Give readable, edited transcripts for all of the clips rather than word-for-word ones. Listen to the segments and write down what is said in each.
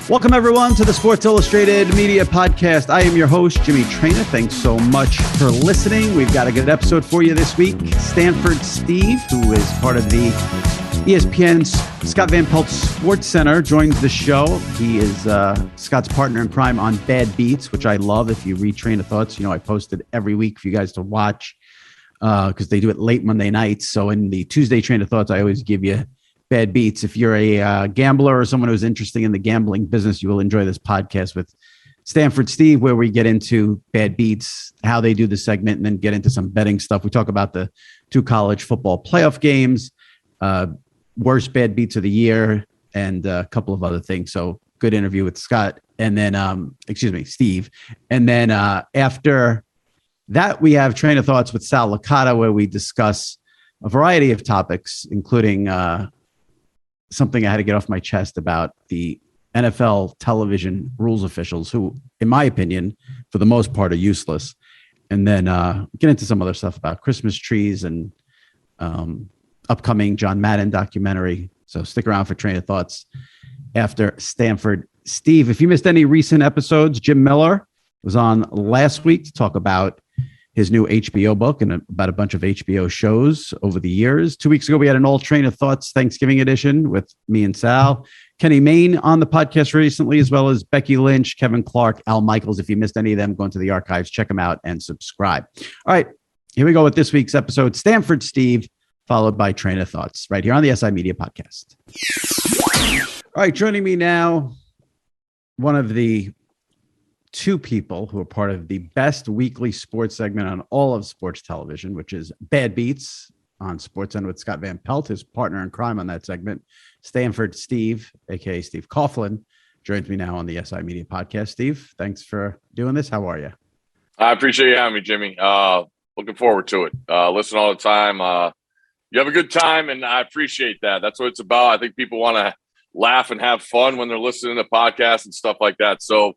Welcome, everyone, to the Sports Illustrated Media Podcast. I am your host, Jimmy Traina. Thanks so much for listening. We've got a good episode for you this week. Stanford Steve, who is part of the ESPN's Scott Van Pelt SportCenter, joins the show. He is Scott's partner in crime on Bad Beats, which I love. If you read Train of Thoughts, I post it every week for you guys to watch because they do it late Monday nights. So in the Tuesday Train of Thoughts, I always give you Bad Beats. If you're a gambler or someone who's interested in the gambling business, you will enjoy this podcast with Stanford Steve, where we get into Bad Beats, how they do the segment, and then get into some betting stuff. We talk about the 2 college football playoff games, worst Bad Beats of the year, and a couple of other things. So good interview with Scott and then, Steve. And then after that, we have Train of Thoughts with Sal Licata, where we discuss a variety of topics, including something I had to get off my chest about the NFL television rules officials who, in my opinion, for the most part, are useless. And then get into some other stuff about Christmas trees and upcoming John Madden documentary. So stick around for Train of Thoughts after Stanford Steve. If you missed any recent episodes, Jim Miller was on last week to talk about his new HBO book and about a bunch of HBO shows over the years. 2 weeks ago, we had an all Train of Thoughts Thanksgiving edition with me and Sal. Kenny Mayne on the podcast recently, as well as Becky Lynch, Kevin Clark, Al Michaels. If you missed any of them, go into the archives, check them out, and subscribe. All right, here we go with this week's episode. Stanford Steve, followed by Train of Thoughts, right here on the SI Media Podcast. All right, joining me now, one of the 2 people who are part of the best weekly sports segment on all of sports television, which is Bad Beats on SportsCenter with Scott Van Pelt, his partner in crime on that segment. Stanford Steve, a.k.a. Steve Coughlin, joins me now on the SI Media Podcast. Steve, thanks for doing this. How are you? I appreciate you having me, Jimmy. Looking forward to it. Listen all the time. You have a good time, and I appreciate that. That's what it's about. I think people want to laugh and have fun when they're listening to podcasts and stuff like that. So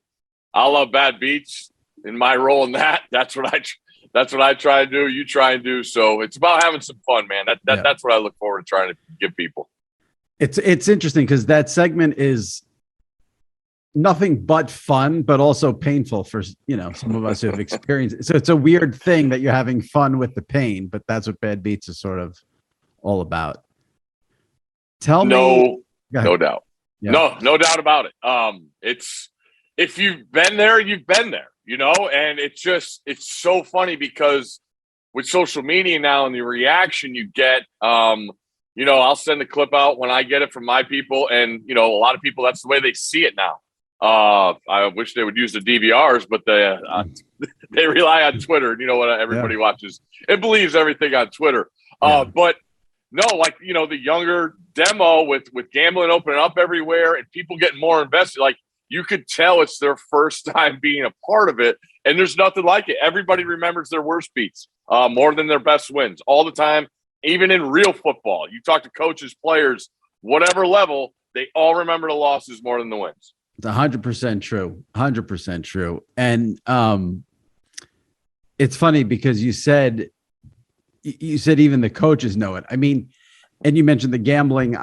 I love Bad Beats in my role in that. That's what I try to do. You try and do. So it's about having some fun, man. That's what I look forward to trying to give people. It's interesting because that segment is nothing but fun, but also painful for, some of us who have experienced it. So it's a weird thing that you're having fun with the pain, but that's what Bad Beats is sort of all about. Tell me. No doubt. Yeah. No doubt about it. If you've been there, you've been there, and it's so funny because with social media now and the reaction you get, I'll send the clip out when I get it from my people. And, a lot of people, that's the way they see it now. I wish they would use the DVRs, but they rely on Twitter. You know what? Everybody watches and believes everything on Twitter. But no, the younger demo with gambling opening up everywhere and people getting more invested, you could tell it's their first time being a part of it, and there's nothing like it. Everybody remembers their worst beats more than their best wins all the time, even in real football. You talk to coaches, players, whatever level, they all remember the losses more than the wins. It's 100% true. 100% true. And it's funny because you said even the coaches know it. I mean, and you mentioned the gambling,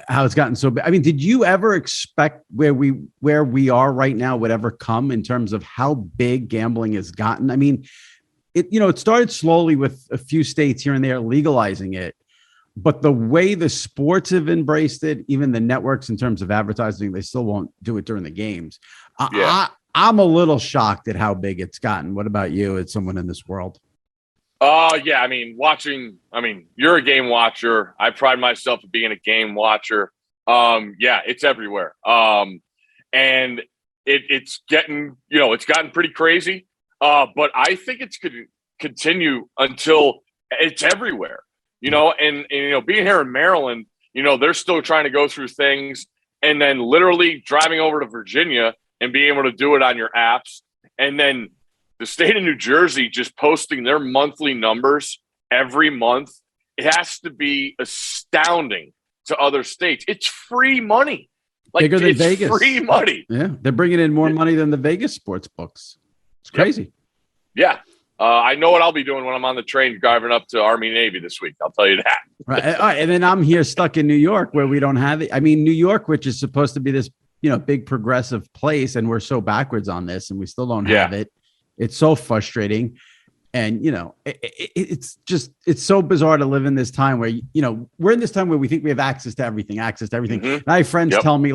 how it's gotten so bad. I mean, did you ever expect where we are right now would ever come in terms of how big gambling has gotten? I mean, it started slowly with a few states here and there legalizing it, but the way the sports have embraced it, even the networks in terms of advertising, they still won't do it during the games. I'm a little shocked at how big it's gotten. What about you as someone in this world? Yeah, you're a game watcher. I pride myself in being a game watcher. It's everywhere. And it's getting, it's gotten pretty crazy. But I think it's going to continue until it's everywhere, and being here in Maryland, they're still trying to go through things and then literally driving over to Virginia and being able to do it on your apps. And then the state of New Jersey just posting their monthly numbers every month. It has to be astounding to other states. It's free money. Bigger than Vegas. Free money. Yeah. They're bringing in more money than the Vegas sports books. It's crazy. Yeah. I know what I'll be doing when I'm on the train driving up to Army Navy this week. I'll tell you that. Right. All right. And then I'm here stuck in New York where we don't have it. I mean, New York, which is supposed to be this big progressive place, and we're so backwards on this, and we still don't have it. It's so frustrating. And, it's so bizarre to live in this time where, we're in this time where we think we have access to everything. Mm-hmm. And I have friends tell me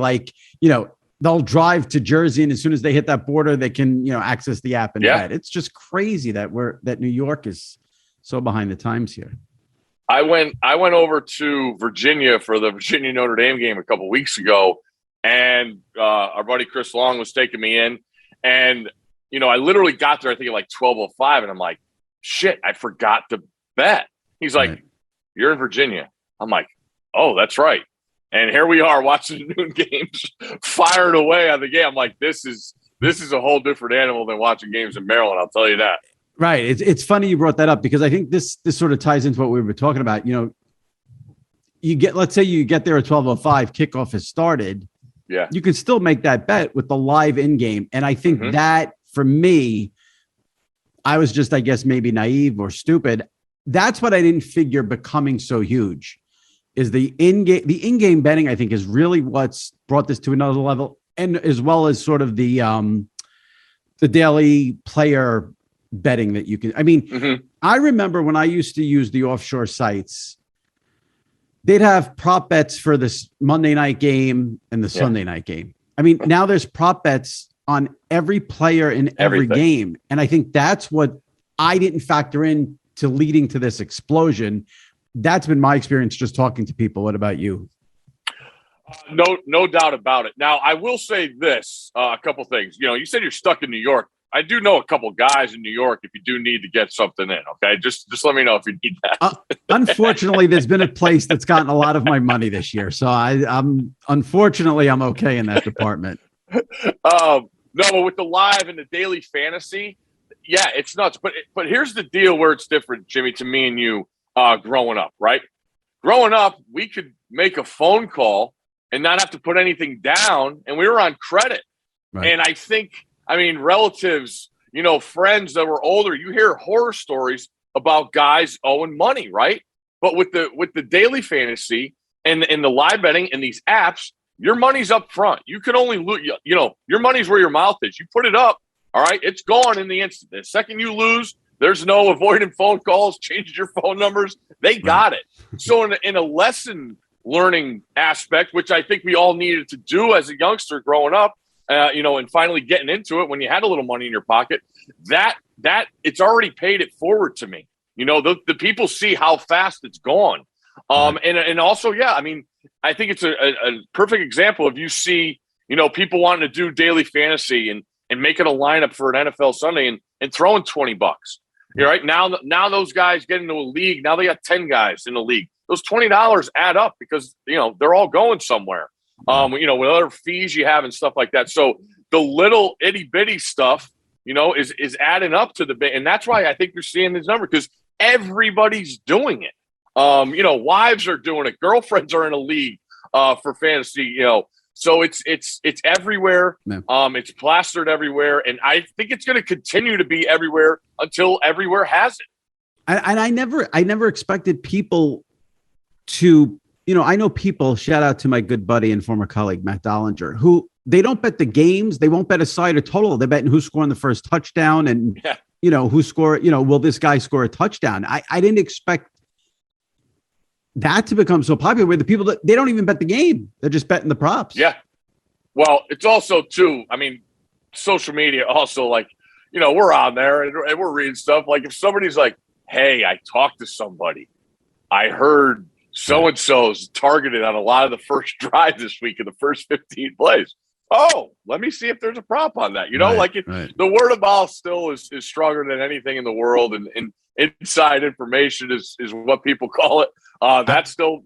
they'll drive to Jersey, and as soon as they hit that border, they can, access the app and bet. It's just crazy that New York is so behind the times here. I went over to Virginia for the Virginia Notre Dame game a couple weeks ago, and our buddy Chris Long was taking me in, and I literally got there I think at like 12:05, and I'm like, shit, I forgot to bet. He's like, You're in Virginia. I'm like, oh, that's right. And here we are watching the noon games, firing away on the game. I'm like, this is a whole different animal than watching games in Maryland. I'll tell you that. Right. It's funny you brought that up, because I think this sort of ties into what we were talking about. Let's say you get there at 12:05, kickoff has started. Yeah. You can still make that bet with the live in game. And I think that, for me, I was just, I guess, maybe naive or stupid. That's what I didn't figure becoming so huge, is the in-game betting, I think, is really what's brought this to another level, and as well as sort of the daily player betting that you can. I mean, I remember when I used to use the offshore sites, they'd have prop bets for this Monday night game and the Sunday night game. I mean, now there's prop bets on every player in every game. And I think that's what I didn't factor in to leading to this explosion. That's been my experience just talking to people. What about you? No doubt about it. Now, I will say this, a couple things. You said you're stuck in New York. I do know a couple guys in New York if you do need to get something in, okay? Just let me know if you need that. Unfortunately, there's been a place that's gotten a lot of my money this year. So I'm okay in that department. No, but with the live and the daily fantasy, it's nuts. But here's the deal where it's different, Jimmy, to me and you growing up, right? Growing up, we could make a phone call and not have to put anything down, and we were on credit. Right. And I think, relatives, friends that were older, you hear horror stories about guys owing money, right? But with the daily fantasy and the live betting and these apps, your money's up front. You can only lose, your money's where your mouth is. You put it up, all right, it's gone in the instant. The second you lose, there's no avoiding phone calls, changing your phone numbers. They got it. So in a lesson learning aspect, which I think we all needed to do as a youngster growing up, and finally getting into it when you had a little money in your pocket, that it's already paid it forward to me. The people see how fast it's gone. And also, I think it's a perfect example of you see, people wanting to do daily fantasy and making a lineup for an NFL Sunday and throwing $20. You're right. Now those guys get into a league. Now they got 10 guys in the league. Those $20 add up because, they're all going somewhere. With other fees you have and stuff like that. So the little itty bitty stuff, is adding up to the big. And that's why I think you're seeing this number, because everybody's doing it. Wives are doing it. Girlfriends are in a league for fantasy, so it's everywhere. Yeah. It's plastered everywhere. And I think it's going to continue to be everywhere until everywhere has it. And I never expected people to, I know people, shout out to my good buddy and former colleague, Matt Dollinger, who they don't bet the games. They won't bet a side or total. They're betting who's scoring the first touchdown and, who score, will this guy score a touchdown? I didn't expect that to become so popular where the people that they don't even bet the game. They're just betting the props. Yeah. Well, it's also too, social media also we're on there and we're reading stuff. Like if somebody's like, hey, I talked to somebody, I heard so-and-so's targeted on a lot of the first drive this week in the first 15 plays. Oh, let me see if there's a prop on that. The word of mouth still is stronger than anything in the world. And inside information is what people call it. That's still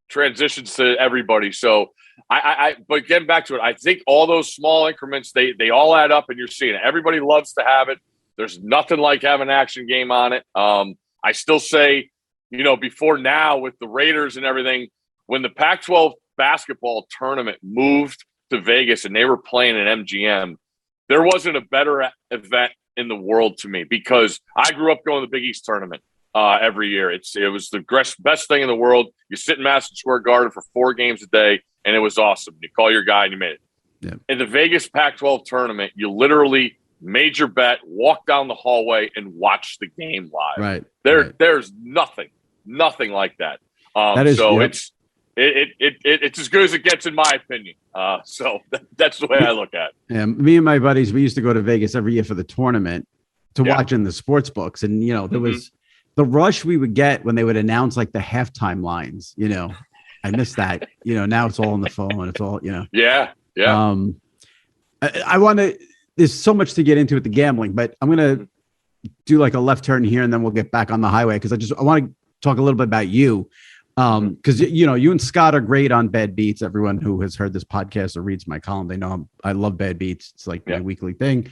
transitions to everybody. So but getting back to it, I think all those small increments, they all add up and you're seeing it. Everybody loves to have it. There's nothing like having an action game on it. I still say, before now with the Raiders and everything, when the Pac-12 basketball tournament moved to Vegas and they were playing at MGM, there wasn't a better event in the world to me because I grew up going to the Big East tournament. every year. It was the best thing in the world. You sit in Madison Square Garden for 4 games a day, and it was awesome. You call your guy, and you made it. Yeah. In the Vegas Pac-12 tournament, you literally made your bet, walk down the hallway, and watch the game live. Right. There's nothing like that. It's as good as it gets, in my opinion. So that's the way I look at it. Yeah, me and my buddies, we used to go to Vegas every year for the tournament to watch in the sports books. And, there was the rush we would get when they would announce like the halftime lines, I missed that, now it's all on the phone. It's all, Yeah. I want to, there's so much to get into with the gambling, but I'm going to do like a left turn here and then we'll get back on the highway. Cause I want to talk a little bit about you. Cause you and Scott are great on Bad Beats. Everyone who has heard this podcast or reads my column, they know I love Bad Beats. It's like my weekly thing.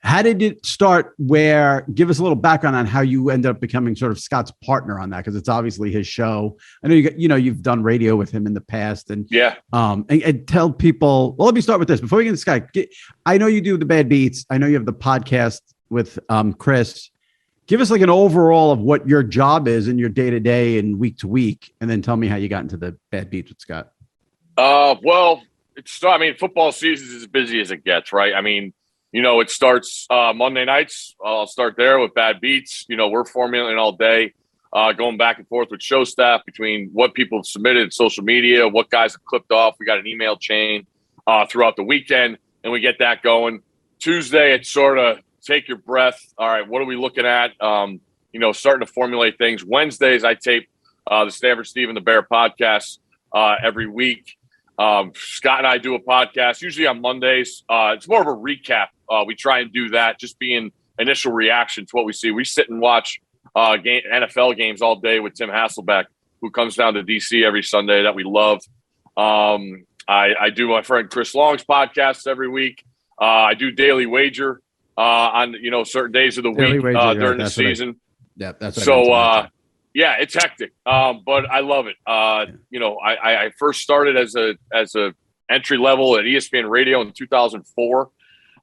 How did it start? Give us a little background on how you ended up becoming sort of Scott's partner on that, because it's obviously his show. I know you've done radio with him in the past, and and tell people. Well, let me start with this before we get into Scott. I know you do the Bad Beats. I know you have the podcast with Chris. Give us like an overall of what your job is in your day to day and week to week, and then tell me how you got into the Bad Beats with Scott. Well, football season is as busy as it gets, right? It starts Monday nights. I'll start there with Bad Beats. We're formulating all day, going back and forth with show staff between what people have submitted in social media, what guys have clipped off. We got an email chain throughout the weekend, and we get that going. Tuesday, it's sort of take your breath. All right, what are we looking at? Starting to formulate things. Wednesdays, I tape the Stanford Steve and the Bear podcast every week. Scott and I do a podcast usually on Mondays. It's more of a recap. We try and do that, just being initial reaction to what we see. We sit and watch NFL games all day with Tim Hasselbeck, who comes down to DC every Sunday, that we love. I do my friend Chris Long's podcast every week. I do Daily Wager on certain days of the week during the season. That's so. Yeah, it's hectic, but I love it. I first started as a entry level at ESPN Radio in 2004,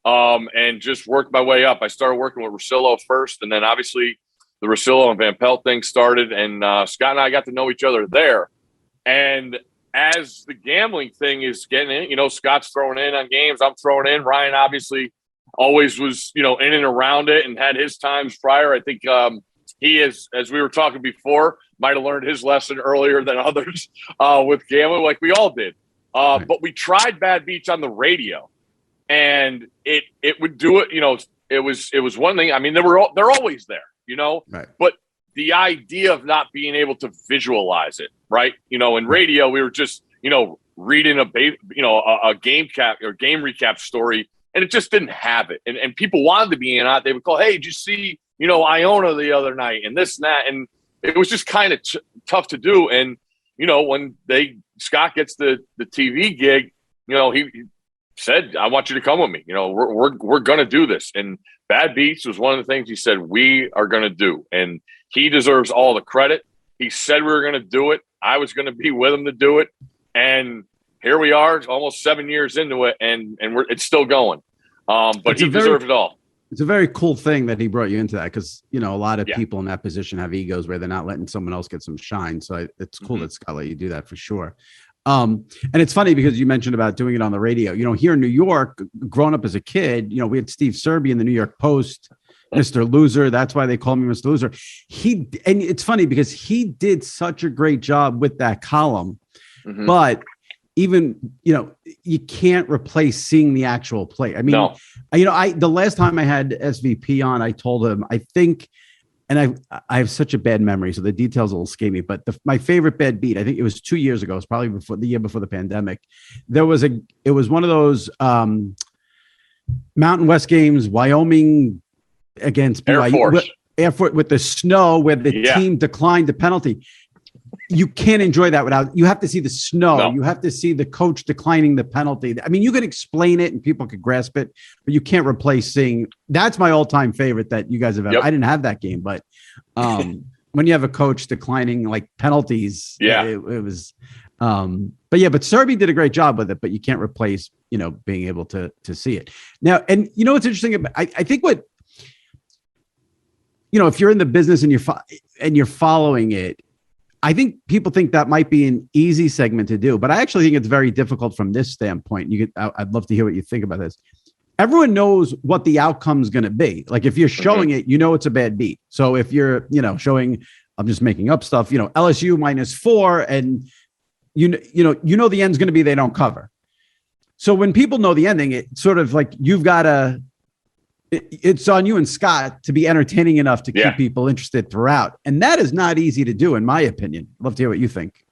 and just worked my way up. I started working with Russillo first, and then obviously the Russillo and Van Pelt thing started, and Scott and I got to know each other there. And as the gambling thing is getting in, Scott's throwing in on games, I'm throwing in. Ryan obviously always was, in and around it and had his times prior. I think he is, as we were talking before, might have learned his lesson earlier than others with gambling, like we all did. But we tried Bad Beats on the radio, and it would do it. It was one thing. They're always there, Right. But the idea of not being able to visualize it, right? In radio, we were just reading a game cap or game recap story, and it just didn't have it. And people wanted to be in it. They would call, "Hey, did you see?" Iona the other night and this and that. And it was just kind of tough to do. And, when Scott gets the TV gig, he said, "I want you to come with me. We're going to do this." And Bad Beats was one of the things he said, we are going to do. And he deserves all the credit. He said we were going to do it. I was going to be with him to do it. And here we are almost 7 years into it. And it's still going. But he deserved it all. It's a very cool thing that he brought you into that, because, a lot of people in that position have egos where they're not letting someone else get some shine. So it's cool that Scott let you do that for sure. And it's funny because you mentioned about doing it on the radio. Here in New York, growing up as a kid, we had Steve Serby in the New York Post, Mr. Loser. That's why they call me Mr. Loser. And it's funny because he did such a great job with that column, but even, you can't replace seeing the actual play. The last time I had SVP on, I told him, I think, and I have such a bad memory, so the details will escape me, but my favorite Bad Beat, I think it was 2 years ago. It was probably the year before the pandemic. It was one of those Mountain West games, Wyoming against BYU, Air Force with the snow where the team declined the penalty. You can't enjoy that you have to see the snow. No. You have to see the coach declining the penalty. You could explain it and people could grasp it, but you can't replace seeing. That's my all-time favorite that you guys have had. I didn't have that game, but when you have a coach declining like penalties, it was. But Serby did a great job with it, but you can't replace, being able to see it now. And what's interesting about, I think if you're in the business and you're following it, I think people think that might be an easy segment to do, but I actually think it's very difficult from this standpoint. I'd love to hear what you think about this. Everyone knows what the outcome's going to be. Like if you're showing it, it's a bad beat. So if you're, showing, I'm just making up stuff, LSU -4, and the end's going to be they don't cover. So when people know the ending, it's sort of like you've got to. It's on you and Scott to be entertaining enough to keep people interested throughout. And that is not easy to do, in my opinion. I'd love to hear what you think.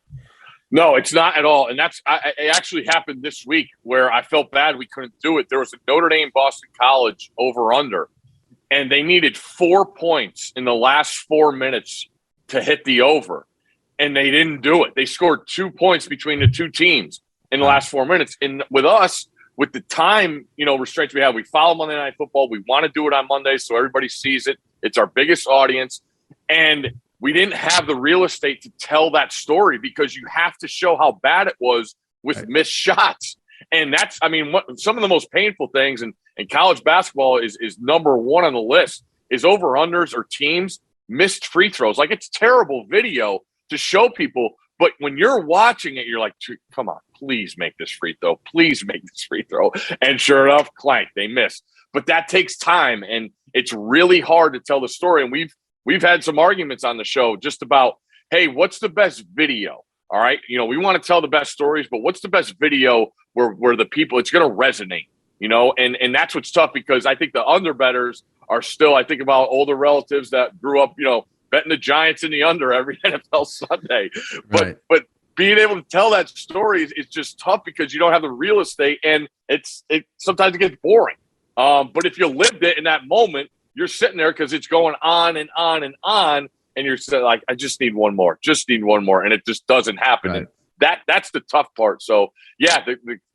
No, it's not at all. And it actually happened this week where I felt bad we couldn't do it. There was a Notre Dame Boston College over-under, and they needed 4 points in the last 4 minutes to hit the over. And they didn't do it. They scored 2 points between the two teams in the last 4 minutes. And with us, with the time, restraints we have, we follow Monday Night Football. We want to do it on Monday so everybody sees it. It's our biggest audience. And we didn't have the real estate to tell that story because you have to show how bad it was with missed shots. And that's, some of the most painful things, and college basketball is number one on the list, is over-unders or teams missed free throws. Like, it's terrible video to show people. But when you're watching it, you're like, come on, please make this free throw. Please make this free throw. And sure enough, clank, they missed. But that takes time, and it's really hard to tell the story. And we've had some arguments on the show just about, hey, what's the best video? All right, we want to tell the best stories, but what's the best video where the people, it's going to resonate, And that's what's tough because I think the underbettors are still, I think about older relatives that grew up, betting the Giants in the under every NFL Sunday. But being able to tell that story is just tough because you don't have the real estate, and sometimes it gets boring. But if you lived it in that moment, you're sitting there because it's going on and on and on, and you're like, I just need one more, and it just doesn't happen. Right. And that's the tough part. So yeah,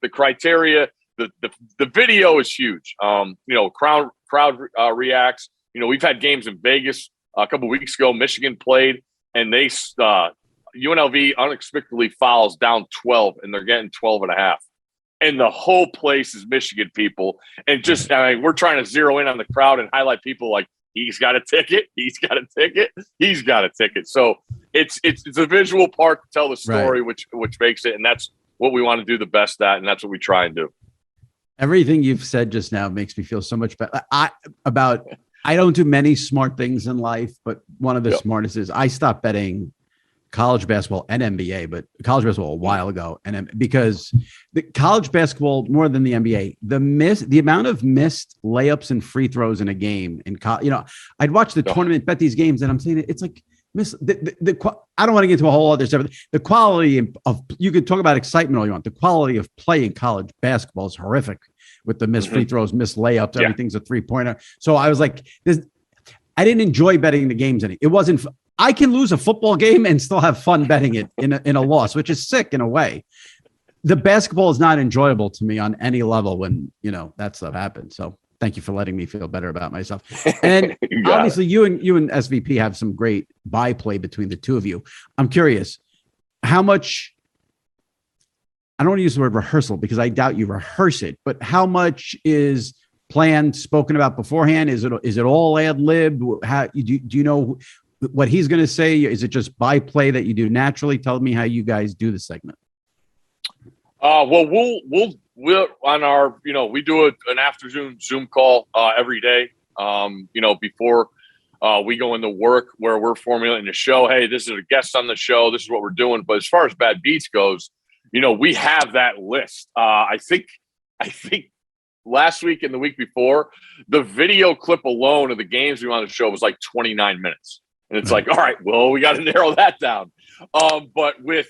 the criteria, the video is huge. Crowd reacts. We've had games in Vegas. A couple of weeks ago, Michigan played, and they UNLV unexpectedly fouls down 12, and they're getting 12.5. And the whole place is Michigan people. And just, we're trying to zero in on the crowd and highlight people like, he's got a ticket, he's got a ticket, he's got a ticket. So it's a visual part to tell the story, which makes it, and that's what we want to do the best at, and that's what we try and do. Everything you've said just now makes me feel so much better. I don't do many smart things in life, but one of the smartest is I stopped betting college basketball and NBA, but college basketball a while ago. And because the college basketball, more than the NBA, the amount of missed layups and free throws in a game I'd watch the tournament, bet these games, and I'm saying it's like, I don't want to get into a whole other stuff. The quality of, you could talk about excitement all you want. The quality of play in college basketball is horrific with the missed free throws, missed layups, everything's a 3-pointer. So I was like, I didn't enjoy betting the games any. It wasn't. I can lose a football game and still have fun betting it in a loss, which is sick in a way. The basketball is not enjoyable to me on any level when that stuff happens. So thank you for letting me feel better about myself. And obviously, you and SVP have some great byplay between the two of you. I'm curious, how much? I don't want to use the word rehearsal because I doubt you rehearse it, but how much is planned, spoken about beforehand? Is it all ad lib? How do you know what he's going to say? Is it just byplay that you do naturally? Tell me how you guys do the segment. Well, we'll on our, we do an afternoon Zoom call every day, before we go into work where we're formulating the show. Hey, this is a guest on the show. This is what we're doing. But as far as bad beats goes, we have that list. I think last week and the week before, the video clip alone of the games we wanted to show was like 29 minutes. And it's like, all right, well, we got to narrow that down. But with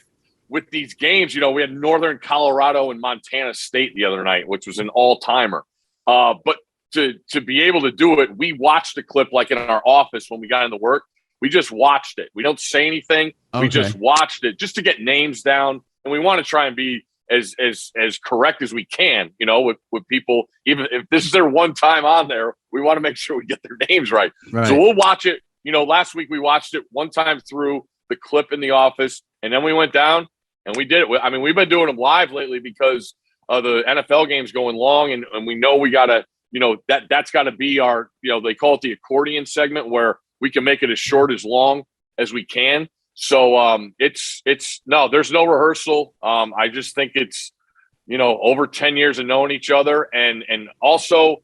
these games, we had Northern Colorado and Montana State the other night, which was an all-timer. But to be able to do it, we watched the clip like in our office when we got into work. We just watched it. We don't say anything. Okay. We just watched it just to get names down. And we want to try and be as correct as we can, with people. Even if this is their one time on there, we want to make sure we get their names right. So we'll watch it. Last week we watched it one time through the clip in the office, and then we went down and we did it. I mean, we've been doing them live lately because the NFL game's going long, and we know we got to, that's got to be our, they call it the accordion segment, where we can make it as short as long as we can. So there's no rehearsal. I just think it's, over 10 years of knowing each other. And also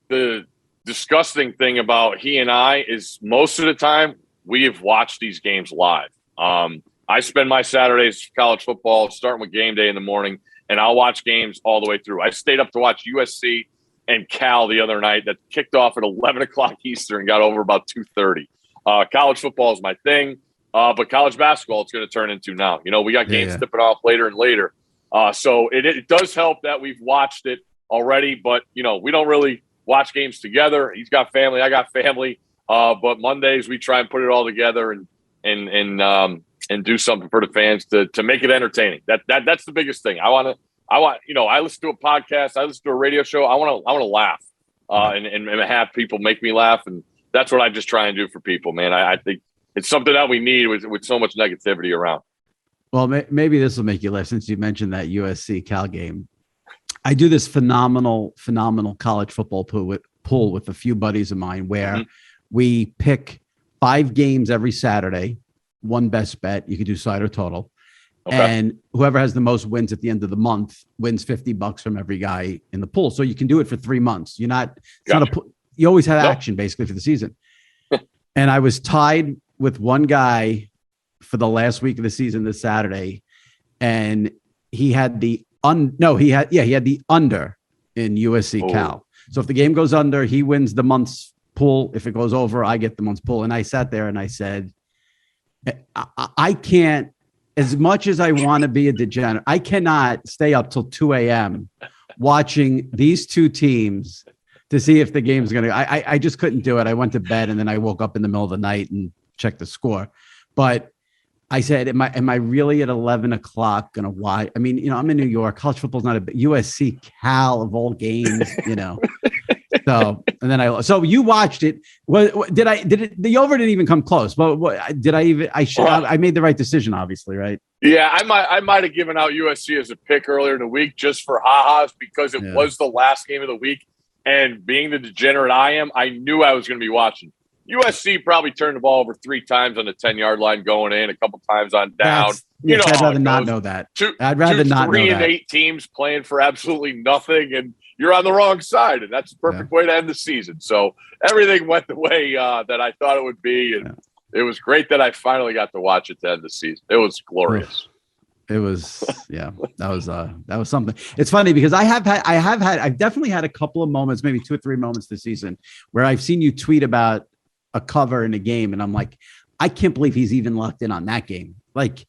the disgusting thing about he and I is most of the time we have watched these games live. I spend my Saturdays college football starting with game day in the morning, and I'll watch games all the way through. I stayed up to watch USC and Cal the other night that kicked off at 11 o'clock Eastern and got over about 2:30. College football is my thing, but college basketball it's going to turn into now. We got games tipping off later and later. So it does help that we've watched it already, but, we don't really watch games together. He's got family. I got family. But Mondays we try and put it all together and do something for the fans to make it entertaining. That's the biggest thing. I listen to a podcast. I listen to a radio show. I want to laugh and have people make me laugh. And that's what I just try and do for people, man. I think it's something that we need with so much negativity around. Well, maybe this will make you laugh since you mentioned that USC Cal game. I do this phenomenal college football pool with a few buddies of mine where we pick 5 games every Saturday, one best bet. You could do side or total. Okay. And whoever has the most wins at the end of the month wins $50 from every guy in the pool. So you can do it for 3 months. You always have action basically for the season. And I was tied with one guy for the last week of the season this Saturday. And he had the he had the under in USC Cal. So if the game goes under, he wins the month's pool. If it goes over, I get the month's pool. And I sat there and I said, I can't, as much as I want to be a degenerate, I cannot stay up till 2 a.m. watching these two teams to see if the game's going to, I just couldn't do it. I went to bed and then I woke up in the middle of the night and checked the score. But I said, am I really at 11 o'clock going to watch? I mean, I'm in New York. College football's not USC Cal of all games, So, and then so you watched it. The over didn't even come close. But I made the right decision, obviously, right? Yeah, I might have given out USC as a pick earlier in the week just for ha-has because it was the last game of the week. And being the degenerate I am, I knew I was going to be watching. USC probably turned the ball over 3 times on the 10-yard line going in, a couple times on down. I'd rather not know that. I'd rather not know that. 3-8 teams playing for absolutely nothing, and you're on the wrong side, and that's the perfect way to end the season. So everything went the way that I thought it would be, and it was great that I finally got to watch it to end the season. It was glorious. It was, that was something. It's funny because I've definitely had a couple of moments, maybe 2 or 3 moments this season where I've seen you tweet about a cover in a game. And I'm like, I can't believe he's even locked in on that game. Like,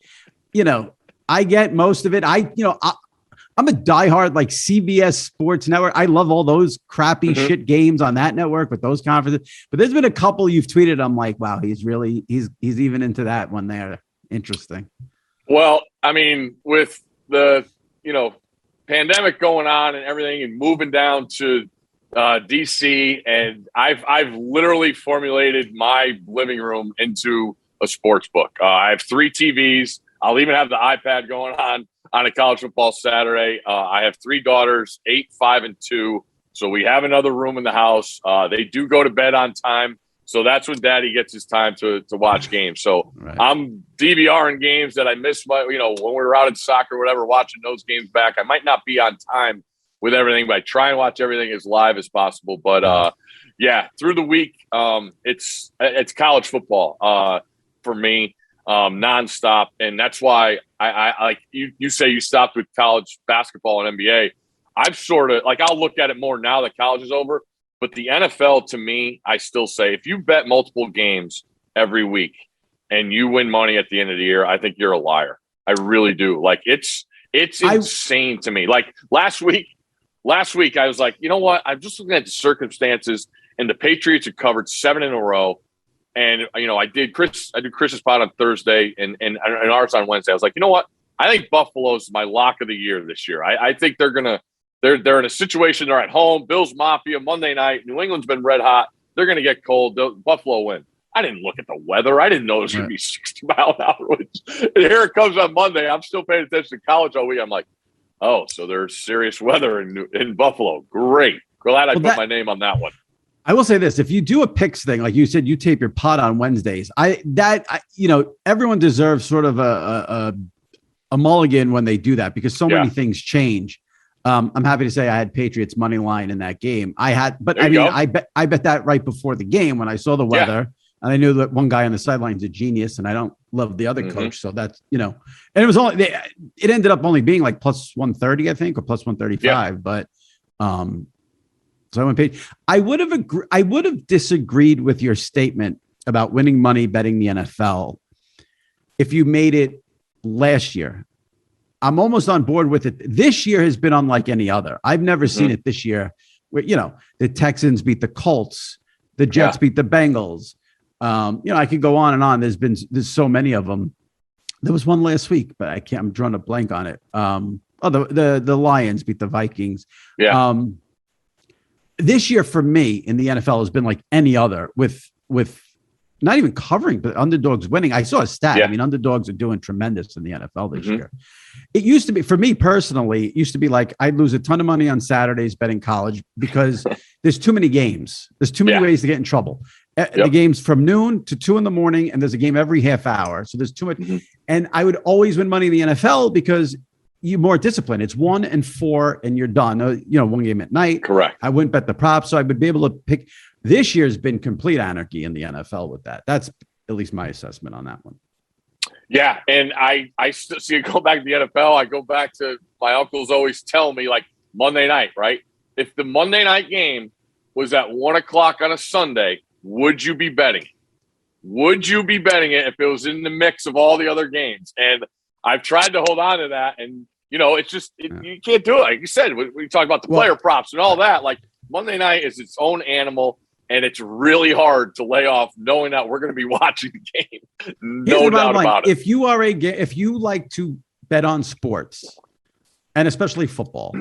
I get most of it. I'm a diehard like CBS Sports Network. I love all those crappy shit games on that network with those conferences. But there's been a couple you've tweeted. I'm like, wow, he's even into that one there. Interesting. Well, I mean, with the, pandemic going on and everything and moving down to DC, and I've literally formulated my living room into a sports book. I have 3 TVs. I'll even have the iPad going on a college football Saturday. I have 3 daughters, 8, 5, and 2. So we have another room in the house. They do go to bed on time. So that's when Daddy gets his time to watch games. So I'm DVRing games that I missed when we were out in soccer or whatever, watching those games back. I might not be on time with everything, but I try and watch everything as live as possible. But through the week, it's college football for me, nonstop, and that's why I like you say you stopped with college basketball and NBA. I've sort of I'll look at it more now that college is over, but the NFL to me, I still say if you bet multiple games every week and you win money at the end of the year, I think you're a liar. I really do. It's insane to me. Like last week, I was like, you know what? I'm just looking at the circumstances, and the Patriots had covered 7 in a row. And, I did Chris's pod on Thursday and ours on Wednesday. I was like, you know what? I think Buffalo's my lock of the year this year. I think they're in a situation. They're at home. Bills Mafia, Monday night. New England's been red hot. They're going to get cold. Buffalo win. I didn't look at the weather. I didn't know it was going to be 60 mile an hour winds. And here it comes on Monday. I'm still paying attention to college all week. I'm like, oh, so there's serious weather in Buffalo. Great. Glad I put my name on that one. I will say this: if you do a picks thing, like you said, you tape your pod on Wednesdays. Everyone deserves sort of a mulligan when they do that because so many things change. I'm happy to say I had Patriots money line in that game. I bet that right before the game when I saw the weather and I knew that one guy on the sidelines is a genius and I don't love the other coach. So that's, and it was it ended up only being like plus 130, I think, or plus 135. But, so I went paid. I would have disagreed with your statement about winning money betting the NFL if you made it last year. I'm almost on board with it. This year has been unlike any other. I've never seen it this year where, the Texans beat the Colts, the Jets beat the Bengals. I could go on and on. There's so many of them. There was one last week, but I'm drawing a blank on it. The Lions beat the Vikings. Yeah. This year for me in the NFL has been like any other with not even covering, but underdogs winning. I saw a stat. Yeah. I mean, underdogs are doing tremendous in the NFL this year. It used to be, for me personally, it used to be like I'd lose a ton of money on Saturdays betting college because there's too many games. There's too many ways to get in trouble. The game's from noon to 2 a.m, and there's a game every half hour. So there's too much. And I would always win money in the NFL because you're more disciplined. It's 1 and 4 and you're done. One game at night. Correct. I wouldn't bet the props. So I would be able to pick. This year's been complete anarchy in the NFL with that. That's at least my assessment on that one. Yeah, and I still see go back to the NFL. I go back to my uncles always tell me like Monday night, right? If the Monday night game was at 1 o'clock on a Sunday, would you be betting? Would you be betting it if it was in the mix of all the other games? And I've tried to hold on to that, and it's just you can't do it. Like you said, we talk about the player props and all that. Like Monday night is its own animal. And it's really hard to lay off knowing that we're going to be watching the game. No doubt about it. If you like to bet on sports, and especially football,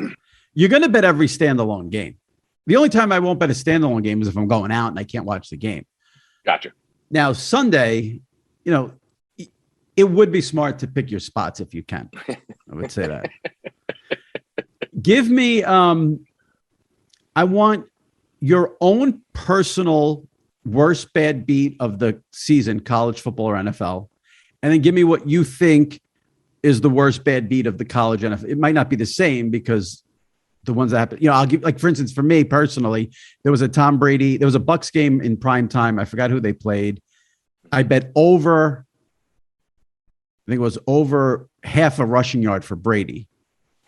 you're going to bet every standalone game. The only time I won't bet a standalone game is if I'm going out and I can't watch the game. Gotcha. Now, Sunday, it would be smart to pick your spots if you can. I would say that. Give me, I want your own personal worst bad beat of the season, college football or NFL, and then give me what you think is the worst bad beat of the college NFL. It might not be the same because the ones that happen, I'll give, like, for instance, for me personally, there was a Bucs game in prime time. I forgot who they played. I bet over, I think it was over half a rushing yard for Brady.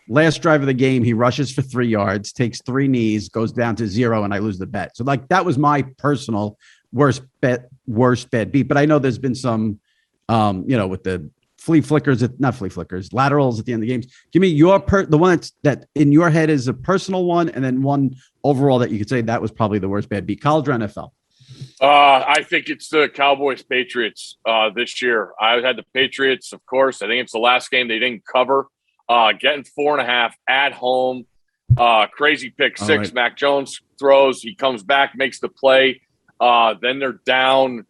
Last drive of the game, he rushes for 3 yards, takes 3 knees, goes down to 0, and I lose the bet. So, like, that was my personal worst bad beat. But I know there's been some, with the laterals at the end of the games. Give me your the one that in your head is a personal one, and then one overall that you could say that was probably the worst bad beat, college or NFL. I think it's the Cowboys-Patriots this year. I had the Patriots, of course. I think it's the last game they didn't cover. Getting 4.5 at home, crazy pick six. Right. Mac Jones throws, he comes back, makes the play. Then they're down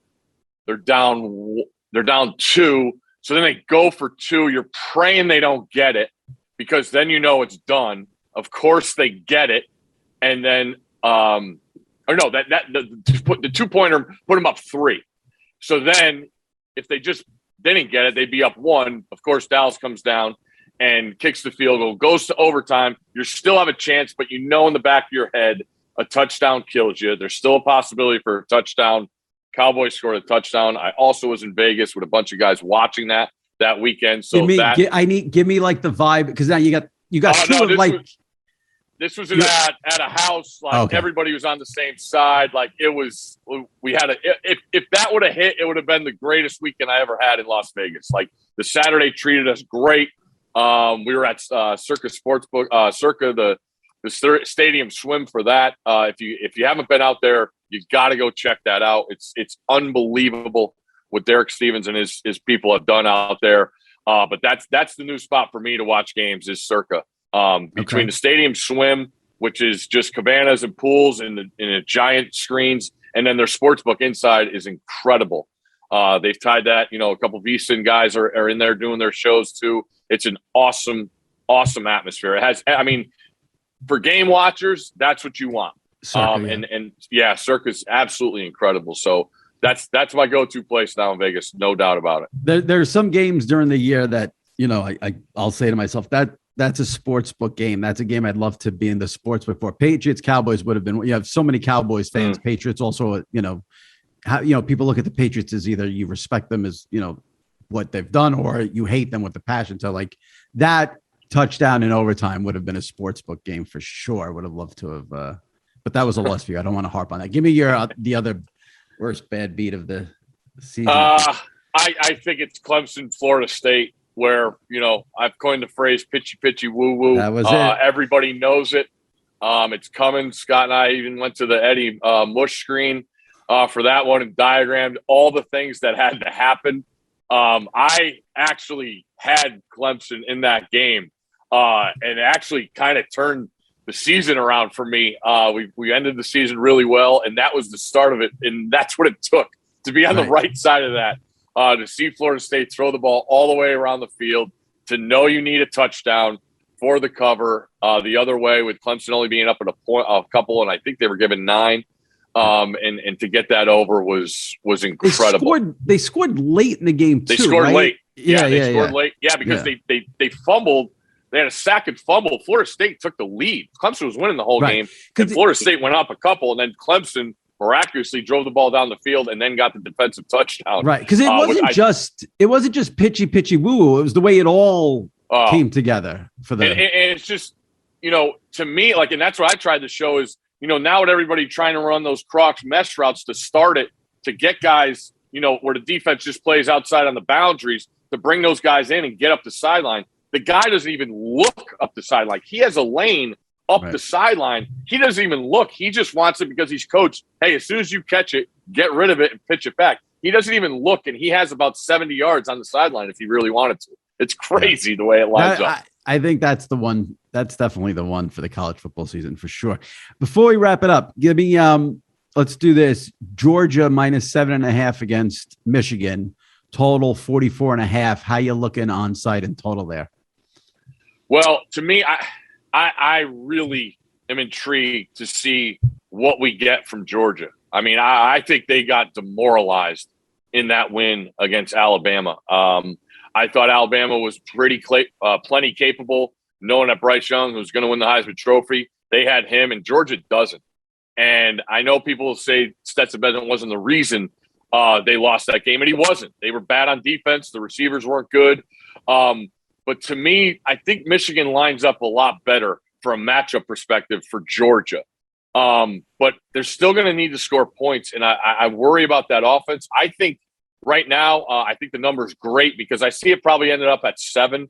2. So then they go for 2. You're praying they don't get it because then it's done. Of course they get it, and then the 2-pointer put them up 3. So then if they just didn't get it, they'd be up 1. Of course, Dallas comes down and kicks the field goal, goes to overtime. You still have a chance, but in the back of your head, a touchdown kills you. There's still a possibility for a touchdown. Cowboys scored a touchdown. I also was in Vegas with a bunch of guys watching that weekend. So give me like the vibe, because now you got this was at a house. Like, okay. Everybody was on the same side. Like, it was, we had if that would have hit, it would have been the greatest weekend I ever had in Las Vegas. Like, the Saturday treated us great. We were at Circa Sportsbook, Circa the stadium swim for that. If you haven't been out there, you got to go check that out. It's unbelievable what Derek Stevens and his people have done out there. But that's the new spot for me to watch games is Circa. Between the stadium swim, which is just cabanas and pools and the giant screens, and then their sportsbook inside is incredible. They've tied that. A couple of VSiN guys are in there doing their shows too. It's an awesome, awesome atmosphere. It has, for game watchers, that's what you want. Circa's absolutely incredible. So that's my go-to place now in Vegas, no doubt about it. There's some games during the year that, I'll say to myself that's a sports book game. That's a game I'd love to be in the sports book for. Patriots, Cowboys would have been. You have so many Cowboys fans. Patriots also, people look at the Patriots as either you respect them as, what they've done, or you hate them with the passion. So like that touchdown in overtime would have been a sports book game for sure. Would have loved to have, but that was a loss for you. I don't want to harp on that. Give me your the other worst bad beat of the season. I think it's Clemson, Florida State, where I've coined the phrase "pitchy pitchy woo woo." That was it. Everybody knows it. It's coming. Scott and I even went to the Eddie Mush screen for that one and diagrammed all the things that had to happen. I actually had Clemson in that game, and actually kind of turned the season around for me. We ended the season really well, and that was the start of it. And that's what it took to be on the right side of that, to see Florida State throw the ball all the way around the field, to know you need a touchdown for the cover. The other way, with Clemson only being up at a couple, and I think they were given 9. And to get that over was incredible. They scored late in the game too. They scored late. They scored late. Yeah, because they fumbled. They had a sack and fumble. Florida State took the lead. Clemson was winning the whole game. And Florida State went up a couple, and then Clemson miraculously drove the ball down the field and then got the defensive touchdown. Right, because it wasn't just pitchy woo woo. It was the way it all came together for them. And it's just, to me, and that's what I tried to show is, now with everybody trying to run those Crocs mesh routes to start it, to get guys, where the defense just plays outside on the boundaries, to bring those guys in and get up the sideline. The guy doesn't even look up the sideline. He has a lane up the sideline. He doesn't even look. He just wants it because he's coached. Hey, as soon as you catch it, get rid of it and pitch it back. He doesn't even look, and he has about 70 yards on the sideline if he really wanted to. It's crazy the way it lines up. I think that's the one. That's definitely the one for the college football season for sure. Before we wrap it up, give me let's do this. Georgia minus 7.5 against Michigan. Total 44.5. How you looking on site and total there? Well, to me, I really am intrigued to see what we get from Georgia. I mean, I think they got demoralized in that win against Alabama. I thought Alabama was plenty capable, knowing that Bryce Young, who's going to win the Heisman Trophy, they had him, and Georgia doesn't. And I know people will say Stetson Bennett wasn't the reason they lost that game, and he wasn't. They were bad on defense. The receivers weren't good. But to me, I think Michigan lines up a lot better from a matchup perspective for Georgia. But they're still going to need to score points, and I worry about that offense. I think right now, I think the number is great because I see it probably ended up at 7.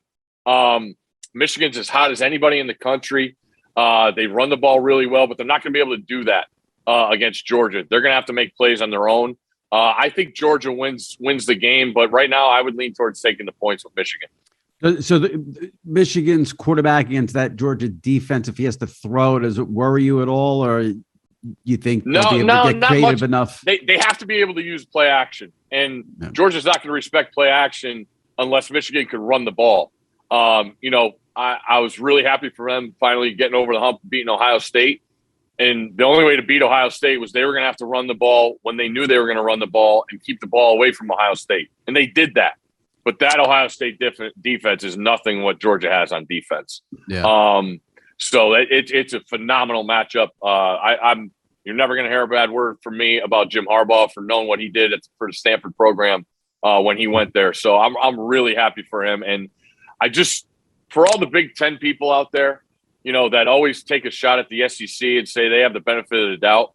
Michigan's as hot as anybody in the country. They run the ball really well, but they're not going to be able to do that against Georgia. They're going to have to make plays on their own. I think Georgia wins the game, but right now I would lean towards taking the points with Michigan. So Michigan's quarterback against that Georgia defense, if he has to throw, does it worry you at all, or you think they'll be able to get creative enough? They have to be able to use play action, and Georgia's not going to respect play action unless Michigan can run the ball. I was really happy for them finally getting over the hump and beating Ohio State. And the only way to beat Ohio State was they were going to have to run the ball when they knew they were going to run the ball and keep the ball away from Ohio State. And they did that. But that Ohio State defense is nothing what Georgia has on defense. Yeah. So it's a phenomenal matchup. You're never going to hear a bad word from me about Jim Harbaugh for knowing what he did for the Stanford program when he went there. So I'm really happy for him. And for all the Big Ten people out there, that always take a shot at the SEC and say they have the benefit of the doubt.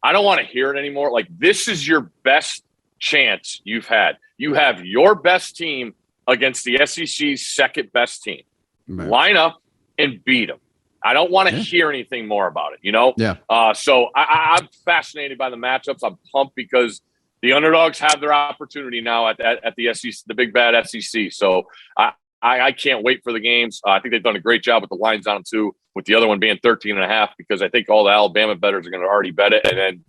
I don't want to hear it anymore. This is your best chance you've had. You have your best team against the SEC's second best team. Right. Line up and beat them. I don't want to hear anything more about it, Yeah. So I'm fascinated by the matchups. I'm pumped because the underdogs have their opportunity now at the SEC, the big bad SEC. So I can't wait for the games. I think they've done a great job with the lines on them too, with the other one being 13.5, because I think all the Alabama bettors are going to already bet it. And then,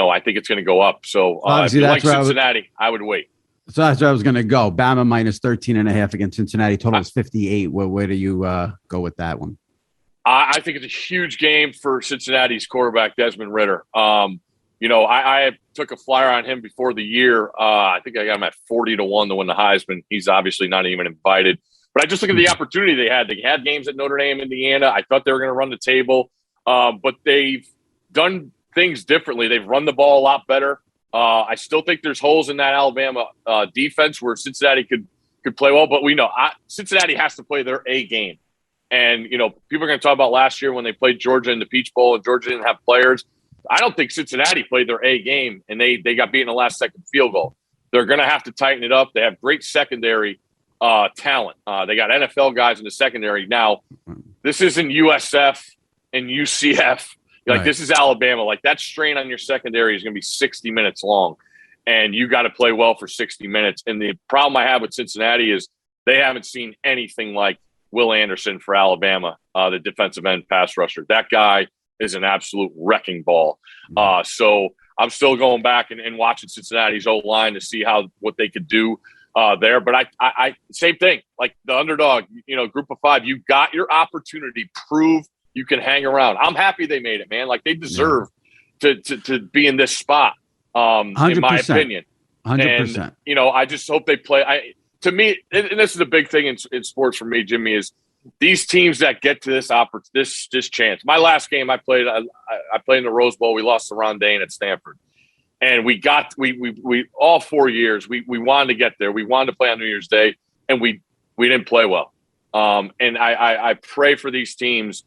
I think it's going to go up. So if you like Cincinnati, I would wait. So that's where I was going to go. Bama minus 13.5 against Cincinnati. Total is 58. Where do you go with that one? I think it's a huge game for Cincinnati's quarterback, Desmond Ridder. I took a flyer on him before the year. I think I got him at 40-1 to win the Heisman. He's obviously not even invited. But I just look at the opportunity they had. They had games at Notre Dame, Indiana. I thought they were going to run the table. But they've done things differently. They've run the ball a lot better. I still think there's holes in that Alabama defense where Cincinnati could play well. But we know Cincinnati has to play their A game. And, people are going to talk about last year when they played Georgia in the Peach Bowl and Georgia didn't have players. I don't think Cincinnati played their A game, and they got beat in the last second field goal. They're going to have to tighten it up. They have great secondary talent. They got NFL guys in the secondary. Now, this isn't USF and UCF. Right. This is Alabama. That strain on your secondary is going to be 60 minutes long, and you got to play well for 60 minutes. And the problem I have with Cincinnati is they haven't seen anything like Will Anderson for Alabama, the defensive end pass rusher. That guy is an absolute wrecking ball. So I'm still going back and watching Cincinnati's O-line to see what they could do there. But I same thing, like the underdog, group of five, you got your opportunity. Prove you can hang around. I'm happy they made it, man. They deserve to be in this spot, in my opinion. 100%. And, I just hope they play. To me, and this is a big thing in sports for me, Jimmy, is these teams that get to this chance. My last game I played in the Rose Bowl. We lost to Ron Dane at Stanford. And we all 4 years, we wanted to get there. We wanted to play on New Year's Day, and we didn't play well. And I pray for these teams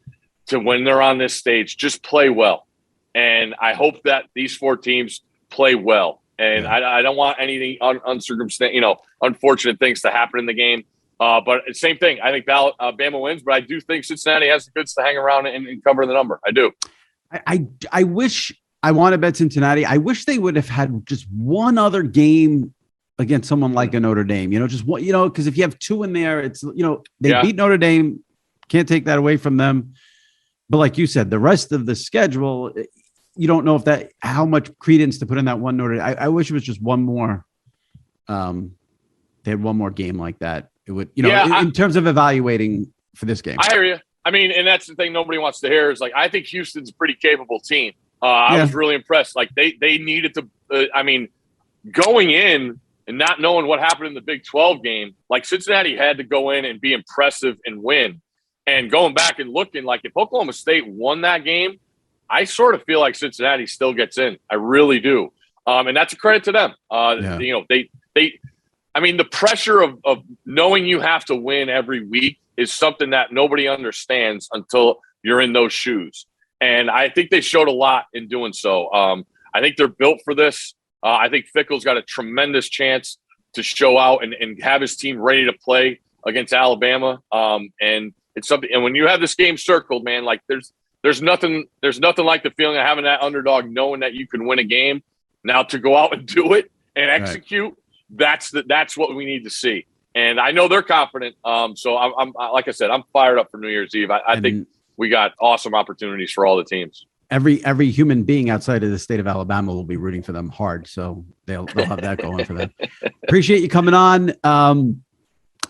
to, when they're on this stage, just play well. And I hope that these 4 teams play well. And I don't want anything unfortunate things to happen in the game. But same thing. I think Alabama wins, but I do think Cincinnati has the goods to hang around and cover the number. I do. I wish I want to bet Cincinnati. I wish they would have had just one other game against someone like a Notre Dame. Just one. Because if you have 2 in there, it's they beat Notre Dame. Can't take that away from them. But like you said, the rest of the schedule, you don't know how much credence to put in that one Notre Dame. I wish it was just one more. They had one more game like that. It would, in terms of evaluating for this game. I hear you. I mean, and that's the thing nobody wants to hear is I think Houston's a pretty capable team. I was really impressed. They needed to. Going in and not knowing what happened in the Big 12 game, Cincinnati had to go in and be impressive and win. And going back and looking, if Oklahoma State won that game, I sort of feel like Cincinnati still gets in. I really do. And that's a credit to them. The pressure of knowing you have to win every week is something that nobody understands until you're in those shoes. And I think they showed a lot in doing so. I think they're built for this. I think Fickell's got a tremendous chance to show out and have his team ready to play against Alabama. And it's something. And when you have this game circled, man, there's nothing like the feeling of having that underdog, knowing that you can win a game. Now to go out and do it and execute, that's what we need to see. And I know they're confident. So I'm like I said, I'm fired up for New Year's Eve. I think we got awesome opportunities for all the teams. Every human being outside of the state of Alabama will be rooting for them hard. So they'll have that going for them. Appreciate you coming on.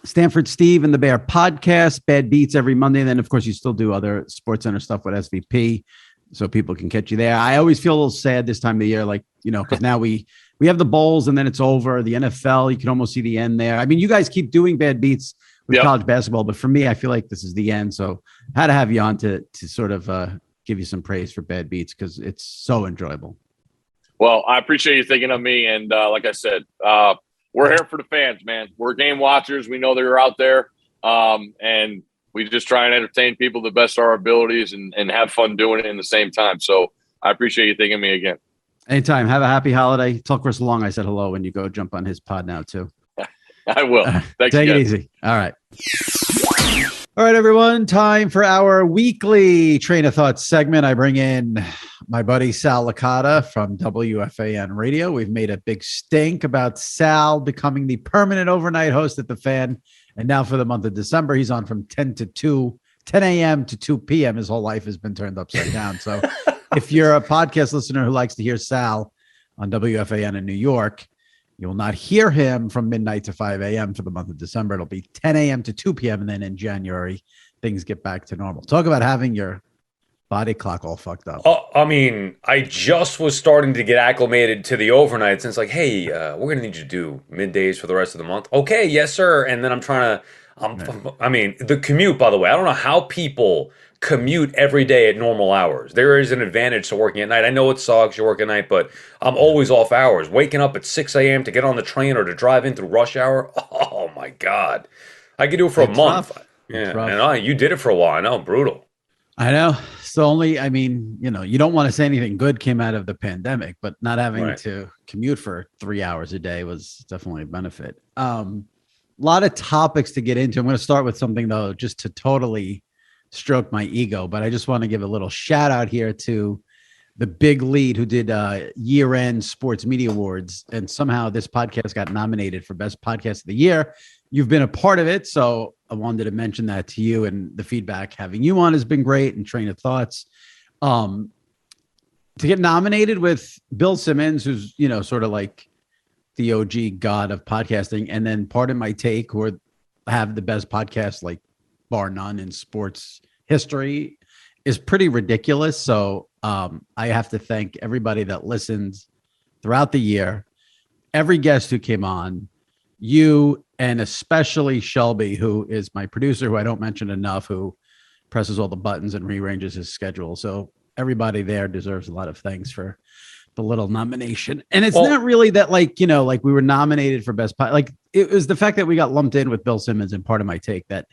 Stanford Steve and the Bear podcast, Bad Beats every Monday. And then, of course, you still do other SportCenter stuff with SVP, so people can catch you there. I always feel a little sad this time of the year, because now we have the bowls and then it's over. The NFL, you can almost see the end there. I mean, you guys keep doing Bad Beats with college basketball, but for me, I feel like this is the end. So I had to have you on to sort of give you some praise for Bad Beats because it's so enjoyable. Well, I appreciate you thinking of me. And like I said, we're here for the fans, man. We're game watchers. We know they're out there. And we just try and entertain people the best of our abilities and have fun doing it in the same time. So I appreciate you thinking of me again. Anytime. Have a happy holiday. Tell Chris Long I said hello when you go jump on his pod now, too. I will. Thanks. Take it easy. All right. All right, everyone. Time for our weekly Train of Thought segment. I bring in my buddy Sal Licata from WFAN Radio. We've made a big stink about Sal becoming the permanent overnight host at the Fan. And now for the month of December, he's on from 10 a.m. to 2 p.m. His whole life has been turned upside down. So if you're a podcast listener who likes to hear Sal on WFAN in New York, you will not hear him from midnight to 5 a.m. for the month of December. It'll be 10 a.m. to 2 p.m. And then in January, things get back to normal. Talk about having your body clock all fucked up. I mean, I just was starting to get acclimated to the overnights, and it's like, hey, we're gonna need you to do middays for the rest of the month. Okay, yes, sir. And then I'm trying to. I mean, the commute. By the way, I don't know how people commute every day at normal hours. There is an advantage to working at night. I know it sucks. You work at night, but I'm always off hours. Waking up at 6 a.m. to get on the train or to drive in through rush hour. Oh my God, I could do it for a month. Rough. Yeah, and you did it for a while. I know, brutal. I know. So I mean, you don't want to say anything good came out of the pandemic, but not having to commute for 3 hours a day was definitely a benefit. A lot of topics to get into. I'm going to start with something, though, just to totally stroke my ego, but I just want to give a little shout out here to the big lead who did year-end sports media awards. And somehow this podcast got nominated for best podcast of the year. You've been a part of it. So I wanted to mention that to you, and the feedback having you on has been great, and train of thoughts. To get nominated with Bill Simmons, who's, sort of like the OG god of podcasting. And then Pardon My Take, who have the best podcast, like bar none in sports history, is pretty ridiculous. So I have to thank everybody that listens throughout the year, every guest who came on, you, and especially Shelby, who is my producer, who I don't mention enough, who presses all the buttons and rearranges his schedule. So everybody there deserves a lot of thanks for the little nomination. And it's not really that like we were nominated for best pod. Like, it was the fact that we got lumped in with Bill Simmons and Pardon My Take that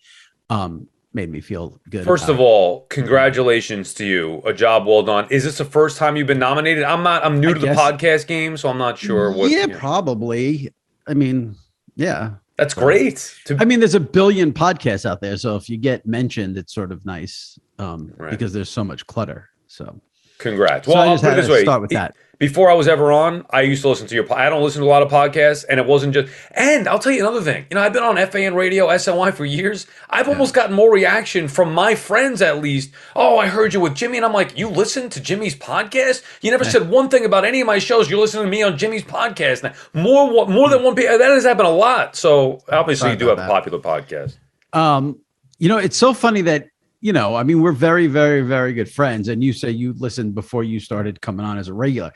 made me feel good. First of all, congratulations to you. A job well done. Is this the first time you've been nominated? I'm new to the podcast game, so I'm not sure what. Yeah, probably. I mean, yeah. That's great. There's a billion podcasts out there, so if you get mentioned, it's sort of nice because there's so much clutter. So congrats. Well, I'll put it this way. Start with that. Before I was ever on, I used to listen to I don't listen to a lot of podcasts, and it wasn't just. And I'll tell you another thing. I've been on FAN radio, SNY for years. I've almost gotten more reaction from my friends, at least. Oh, I heard you with Jimmy, and I'm like, you listen to Jimmy's podcast? You never said one thing about any of my shows. You're listening to me on Jimmy's podcast. Now, more than one. That has happened a lot. So obviously, you do have a popular podcast. It's so funny that. We're very, very, very good friends. And you say you listened before you started coming on as a regular.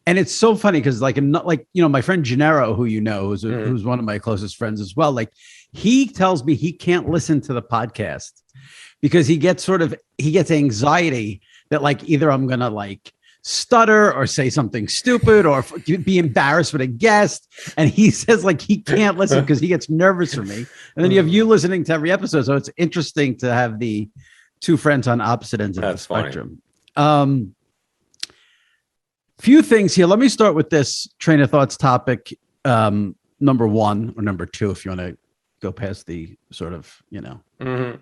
And it's so funny because my friend Gennaro, who who's one of my closest friends as well, like he tells me he can't listen to the podcast because he gets anxiety that like either I'm going to like stutter or say something stupid or be embarrassed with a guest. And he says like he can't listen because he gets nervous for me. And then you have you listening to every episode. So it's interesting to have the two friends on opposite ends of the spectrum. Few things here. Let me start with this train of thoughts topic. Number one or number two, if you want to go past the sort of,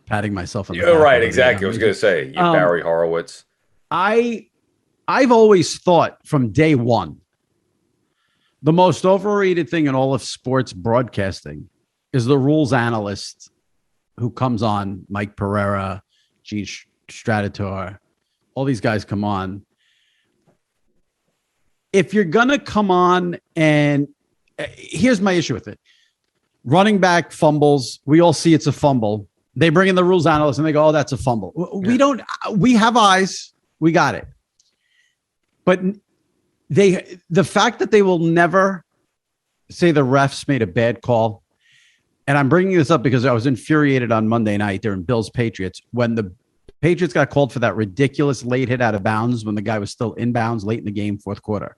patting myself on the back. Right. Exactly. I was going to say, you Barry Horowitz. I've always thought from day one, the most overrated thing in all of sports broadcasting is the rules analyst who comes on, Mike Pereira, Gene Stratator, all these guys come on. If you're going to come on and here's my issue with it. Running back fumbles. We all see it's a fumble. They bring in the rules analyst and they go, oh, that's a fumble. We have eyes. We got it. But the fact that they will never say the refs made a bad call. And I'm bringing this up because I was infuriated on Monday night during Bills Patriots when the Patriots got called for that ridiculous late hit out of bounds when the guy was still inbounds late in the game, fourth quarter.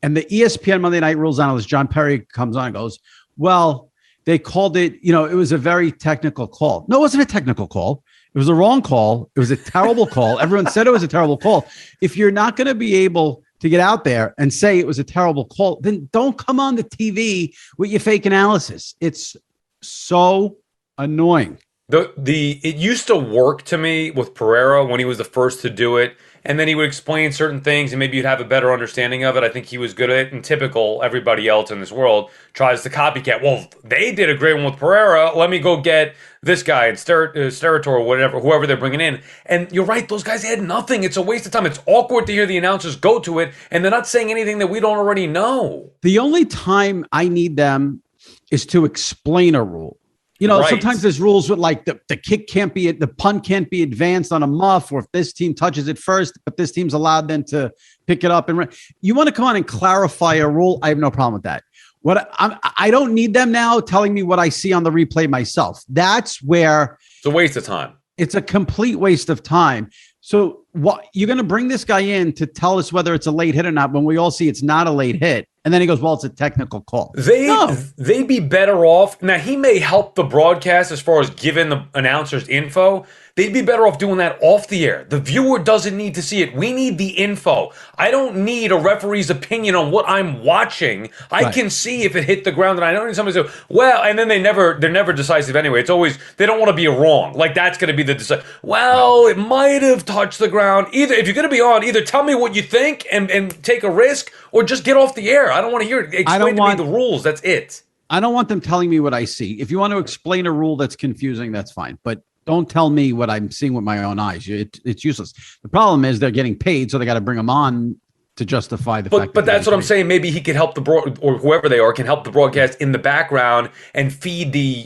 And the ESPN Monday Night Rules analyst, John Perry, comes on and goes, well, they called it, it was a very technical call. No, it wasn't a technical call. It was a wrong call. It was a terrible call. Everyone said it was a terrible call. If you're not going to be able to get out there and say it was a terrible call, then don't come on the TV with your fake analysis. It's so annoying. It used to work to me with Pereira when he was the first to do it. And then he would explain certain things and maybe you'd have a better understanding of it. I think he was good at it. And typical, everybody else in this world tries to copycat. Well, they did a great one with Pereira. Let me go get this guy and Sterator or whatever, whoever they're bringing in. And you're right. Those guys had nothing. It's a waste of time. It's awkward to hear the announcers go to it. And they're not saying anything that we don't already know. The only time I need them is to explain a rule. You know, Right. sometimes there's rules with like the kick can't be, the punt can't be advanced on a muff, or if this team touches it first, but this team's allowed then to pick it up and run. You want to come on and clarify a rule? I have no problem with that. I don't need them now telling me what I see on the replay myself. That's where It's a waste of time. It's a complete waste of time. So what you're going to bring this guy in to tell us whether it's a late hit or not when we all see it's not a late hit. And then he goes, well, it's a technical call. They'd be better off. Now, he may help the broadcast as far as giving the announcers info. They'd be better off doing that off the air. The viewer doesn't need to see it. We need the info. I don't need a referee's opinion on what I'm watching. I can see if it hit the ground, and I don't need somebody to say, well, and then they're never decisive anyway. It's always, they don't want to be wrong. Like, that's going to be the decisive. Well, it might have touched the ground. Either, if you're going to be on, either tell me what you think and take a risk, or just get off the air. I don't want to hear it. Explain to me the rules. That's it. I don't want them telling me what I see. If you want to explain a rule that's confusing, that's fine. But don't tell me what I'm seeing with my own eyes. It's useless. The problem is they're getting paid, so they got to bring them on to justify the fact. But that's what I'm saying. Maybe he could help or whoever they are can help the broadcast in the background and feed the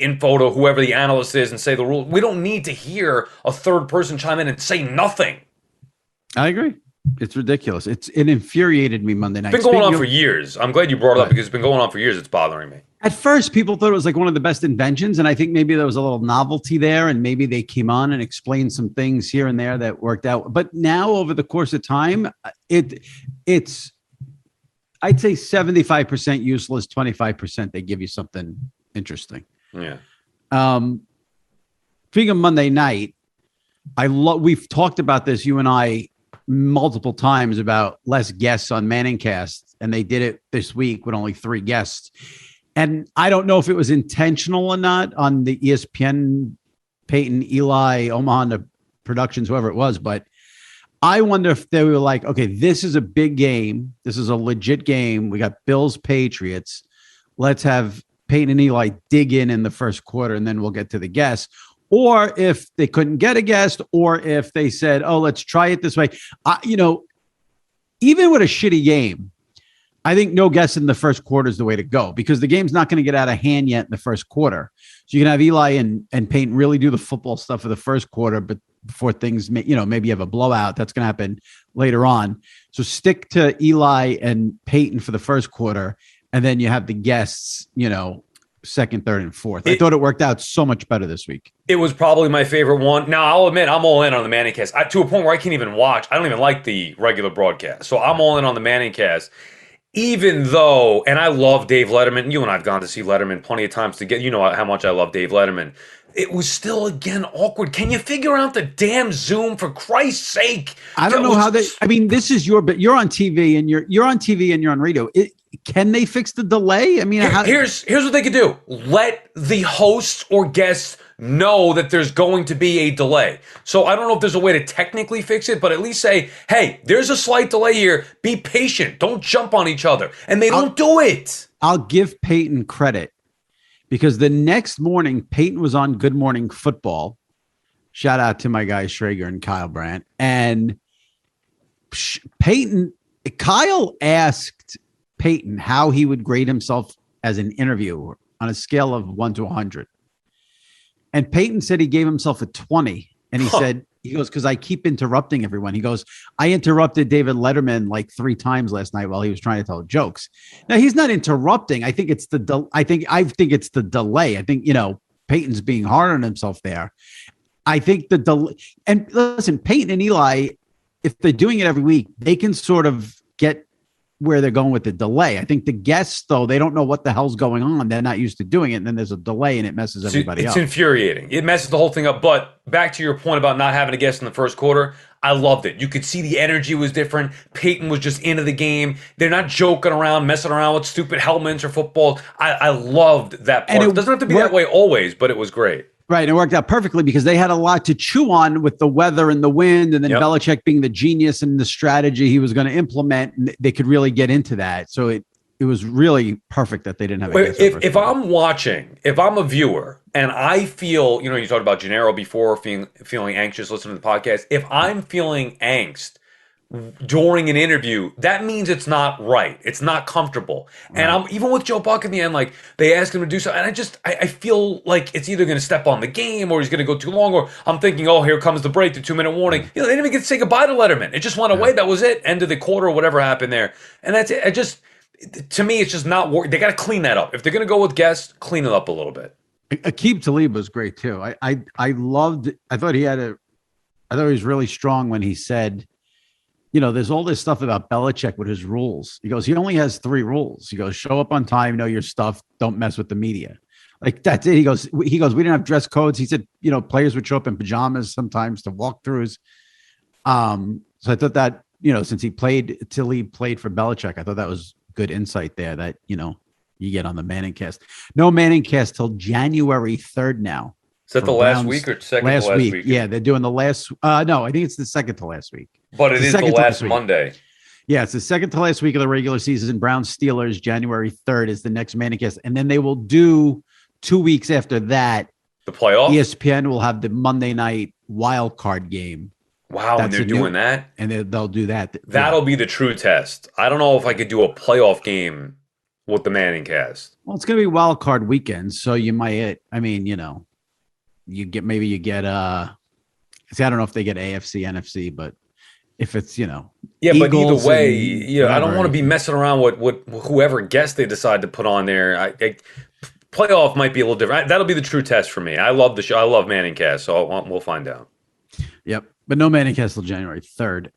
info to whoever the analyst is and say the rule. We don't need to hear a third person chime in and say nothing. I agree. It's ridiculous. It infuriated me Monday night. It's been going on for years. I'm glad you brought it up because it's been going on for years. It's bothering me. At first, people thought it was like one of the best inventions, and I think maybe there was a little novelty there, and maybe they came on and explained some things here and there that worked out. But now, over the course of time, it's I'd say 75% useless, 25% they give you something interesting. Yeah. Speaking of Monday night, we've talked about this, you and I, multiple times about less guests on Manningcast, and they did it this week with only 3 guests. And I don't know if it was intentional or not on the ESPN, Peyton, Eli, Omaha Productions, whoever it was, but I wonder if they were like, okay, this is a big game. This is a legit game. We got Bills, Patriots. Let's have Peyton and Eli dig in the first quarter, and then we'll get to the guests. Or if they couldn't get a guest, or if they said, oh, let's try it this way. Even with a shitty game, I think no guests in the first quarter is the way to go, because the game's not going to get out of hand yet in the first quarter. So you can have Eli and Peyton really do the football stuff for the first quarter, but before things, maybe you have a blowout, that's going to happen later on. So stick to Eli and Peyton for the first quarter, and then you have the guests, second, third, and fourth. I thought it worked out so much better this week. It was probably my favorite one. Now, I'll admit, I'm all in on the Manningcast to a point where I can't even watch. I don't even like the regular broadcast. So I'm all in on the Manningcast. Even though, and I love Dave Letterman. You and I have gone to see Letterman plenty of times to get, how much I love Dave Letterman. It was still, again, awkward. Can you figure out the damn Zoom, for Christ's sake? I don't know how this is but you're on TV and you're on TV and you're on radio. Can they fix the delay? I mean, here's what they could do. Let the hosts or guests know that there's going to be a delay. So I don't know if there's a way to technically fix it, but at least say, hey, there's a slight delay here. Be patient. Don't jump on each other. And they don't do it. I'll give Peyton credit, because the next morning, Peyton was on Good Morning Football. Shout out to my guys, Schrager and Kyle Brandt. And Kyle asked Peyton how he would grade himself as an interviewer on a scale of 1 to 100. And Peyton said he gave himself a 20. And he said, he goes, because I keep interrupting everyone. He goes, I interrupted David Letterman like 3 times last night while he was trying to tell jokes. Now, he's not interrupting. I think it's the delay. I think, Peyton's being hard on himself there. I think the delay. And listen, Peyton and Eli, if they're doing it every week, they can sort of get where they're going with the delay. I think the guests, though, they don't know what the hell's going on. They're not used to doing it. And then there's a delay and it messes everybody up. It's infuriating. It messes the whole thing up. But back to your point about not having a guest in the first quarter, I loved it. You could see the energy was different. Peyton was just into the game. They're not joking around, messing around with stupid helmets or football. I loved that part. It doesn't have to be that way always, but it was great. Right. It worked out perfectly because they had a lot to chew on with the weather and the wind, and then Belichick being the genius and the strategy he was going to implement. And they could really get into that. So it was really perfect that they didn't have a guest. If I'm watching, if I'm a viewer and I feel, you talked about Gennaro before feeling anxious listening to the podcast. If I'm feeling angst during an interview, that means it's not right. It's not comfortable. Right. And I'm even with Joe Buck in the end, like they ask him to do something, and I feel like it's either going to step on the game or he's going to go too long, or I'm thinking, oh, here comes the break, the 2-minute warning. They didn't even get to say goodbye to Letterman. It just went away. That was it. End of the quarter or whatever happened there. And that's it. To me, it's just not work. They got to clean that up. If they're going to go with guests, clean it up a little bit. Aqib Talib was great too. I loved. I thought he was really strong when he said, there's all this stuff about Belichick with his rules. He goes, he only has 3 rules. He goes, show up on time, know your stuff, don't mess with the media. Like that's it. He goes, we didn't have dress codes. He said, players would show up in pajamas sometimes to walkthroughs. So I thought that, since Talib played for Belichick, I thought that was good insight there that, you get on the Manning cast. No Manning cast till January 3rd now. Is that the last week or second to last week? Yeah, they're doing the last. No, I think it's the second to last week. But it is the last Monday. Yeah, it's the second to last week of the regular season. Browns Steelers, January 3rd is the next Manning cast. And then they will do 2 weeks after that. The playoff? ESPN will have the Monday night wild card game. Wow, and they're doing that? And they'll do that. That'll be the true test. I don't know if I could do a playoff game with the Manning cast. Well, it's going to be wild card weekend, so you might, you get see, I don't know if they get AFC, NFC, but if it's, yeah, but either way, I don't want to be messing around with whoever guest they decide to put on there. Playoff might be a little different. That'll be the true test for me. I love the show. I love Manning cast, so we'll find out. Yep, but no Manning cast till January 3rd.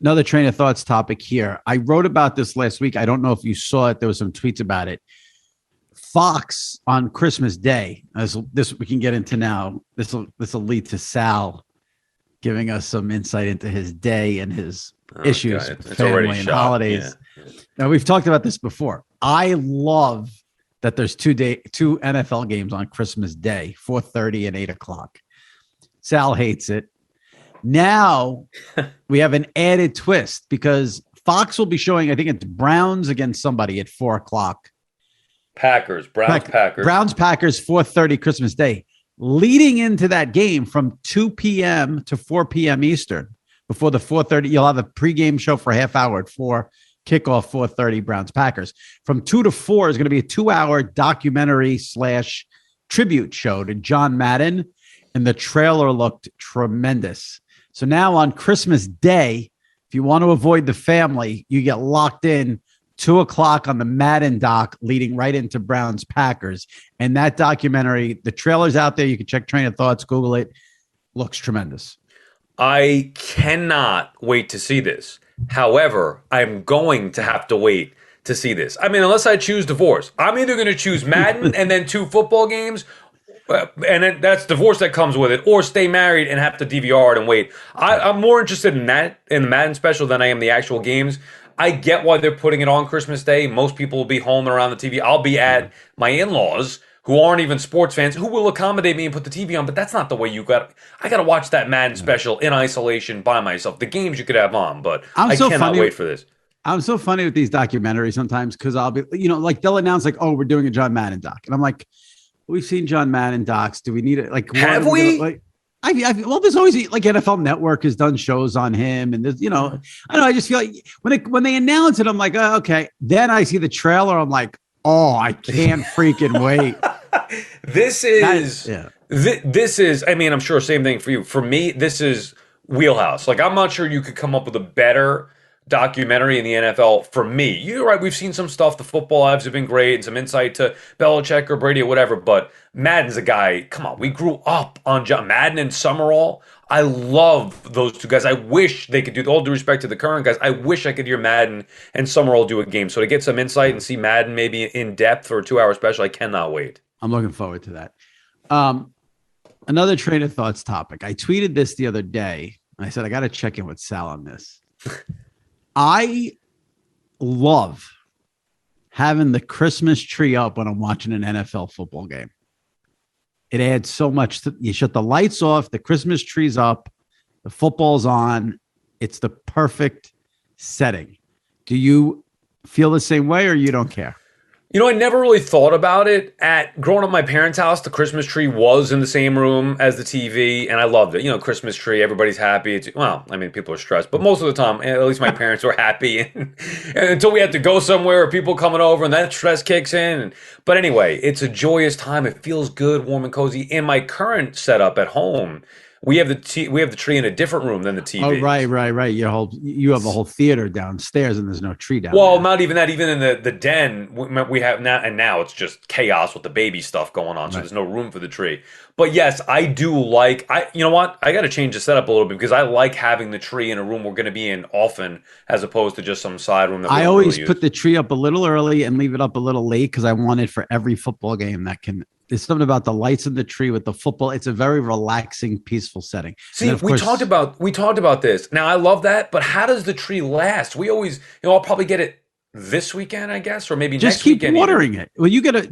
Another train of thoughts topic here. I wrote about this last week. I don't know if you saw it. There was some tweets about it. Fox on Christmas Day, this we can get into now. This will lead to Sal giving us some insight into his day and his issues with family and holidays. Yeah. Now, we've talked about this before. I love that there's two NFL games on Christmas Day, 4:30 and 8 o'clock. Sal hates it. Now we have an added twist because Fox will be showing, I think it's Browns against somebody at 4 o'clock. Packers, Browns, Packers, 4:30 Christmas Day. Leading into that game from 2 p.m. to 4 p.m. Eastern. Before the 4:30, you'll have a pregame show for a half hour at 4, kickoff 4:30 Browns, Packers. From 2 to 4 is going to be a 2-hour documentary / tribute show to John Madden, and the trailer looked tremendous. So now on Christmas Day, if you want to avoid the family, you get locked in 2 o'clock on the Madden doc leading right into Browns Packers. And that documentary, the trailer's out there. You can check Train of Thoughts, Google it. Looks tremendous. I cannot wait to see this. However, I'm going to have to wait to see this. I mean, unless I choose divorce, I'm either going to choose Madden and then 2 football games, and then that's divorce that comes with it, or stay married and have to DVR it and wait. I'm more interested in that, in the Madden special, than I am the actual games. I get why they're putting it on Christmas Day. Most people will be home around the TV. I'll be at my in-laws, who aren't even sports fans, who will accommodate me and put the TV on, but that's not the way I got to watch that Madden special in isolation by myself. The games you could have on, but I cannot wait for this. I'm so funny with these documentaries sometimes because I'll be, like they'll announce like, oh, we're doing a John Madden doc. And I'm like, we've seen John Madden docs. Do we need it? Like, have we? Well, there's always like NFL Network has done shows on him, and there's, I don't know. I just feel like when they announce it, I'm like, oh, okay. Then I see the trailer, I'm like, oh, I can't freaking wait. This is. I mean, I'm sure same thing for you. For me, this is wheelhouse. Like, I'm not sure you could come up with a better documentary in the NFL for me. You're right. We've seen some stuff. The football lives have been great and some insight to Belichick or Brady or whatever. But Madden's a guy. Come on. We grew up on John Madden and Summerall. I love those two guys. I wish they could do, all due respect to the current guys, I wish I could hear Madden and Summerall do a game. So to get some insight and see Madden maybe in depth for a 2-hour special, I cannot wait. I'm looking forward to that. Another train of thoughts topic. I tweeted this the other day. I said, I got to check in with Sal on this. I love having the Christmas tree up when I'm watching an NFL football game. It adds so much. You shut the lights off, the Christmas tree's up, the football's on. It's the perfect setting. Do you feel the same way or you don't care? You know, I never really thought about it. Growing up at my parents' house, the Christmas tree was in the same room as the TV, and I loved it. You know, Christmas tree, everybody's happy. People are stressed, but most of the time, at least my parents were happy. And until we had to go somewhere or people coming over, and that stress kicks in. But anyway, it's a joyous time. It feels good, warm and cozy. In my current setup at home, we have the tree in a different room than the TV. Oh, right. You have a whole theater downstairs, and there's no tree down Well, there. not even that. Even in the den, we have now, and now it's just chaos with the baby stuff going on. So there's no room for the tree. But yes, I do like. You know what? I got to change the setup a little bit because I like having the tree in a room we're going to be in often, as opposed to just some side room. That I always put the tree up a little early and leave it up a little late because I want it for every football game that can. There's something about the lights in the tree with the football. It's a very relaxing, peaceful setting. See, we talked about this. Now I love that, but how does the tree last? We always, I'll probably get it this weekend, I guess, or maybe just next keep weekend. Watering it. Well, you gotta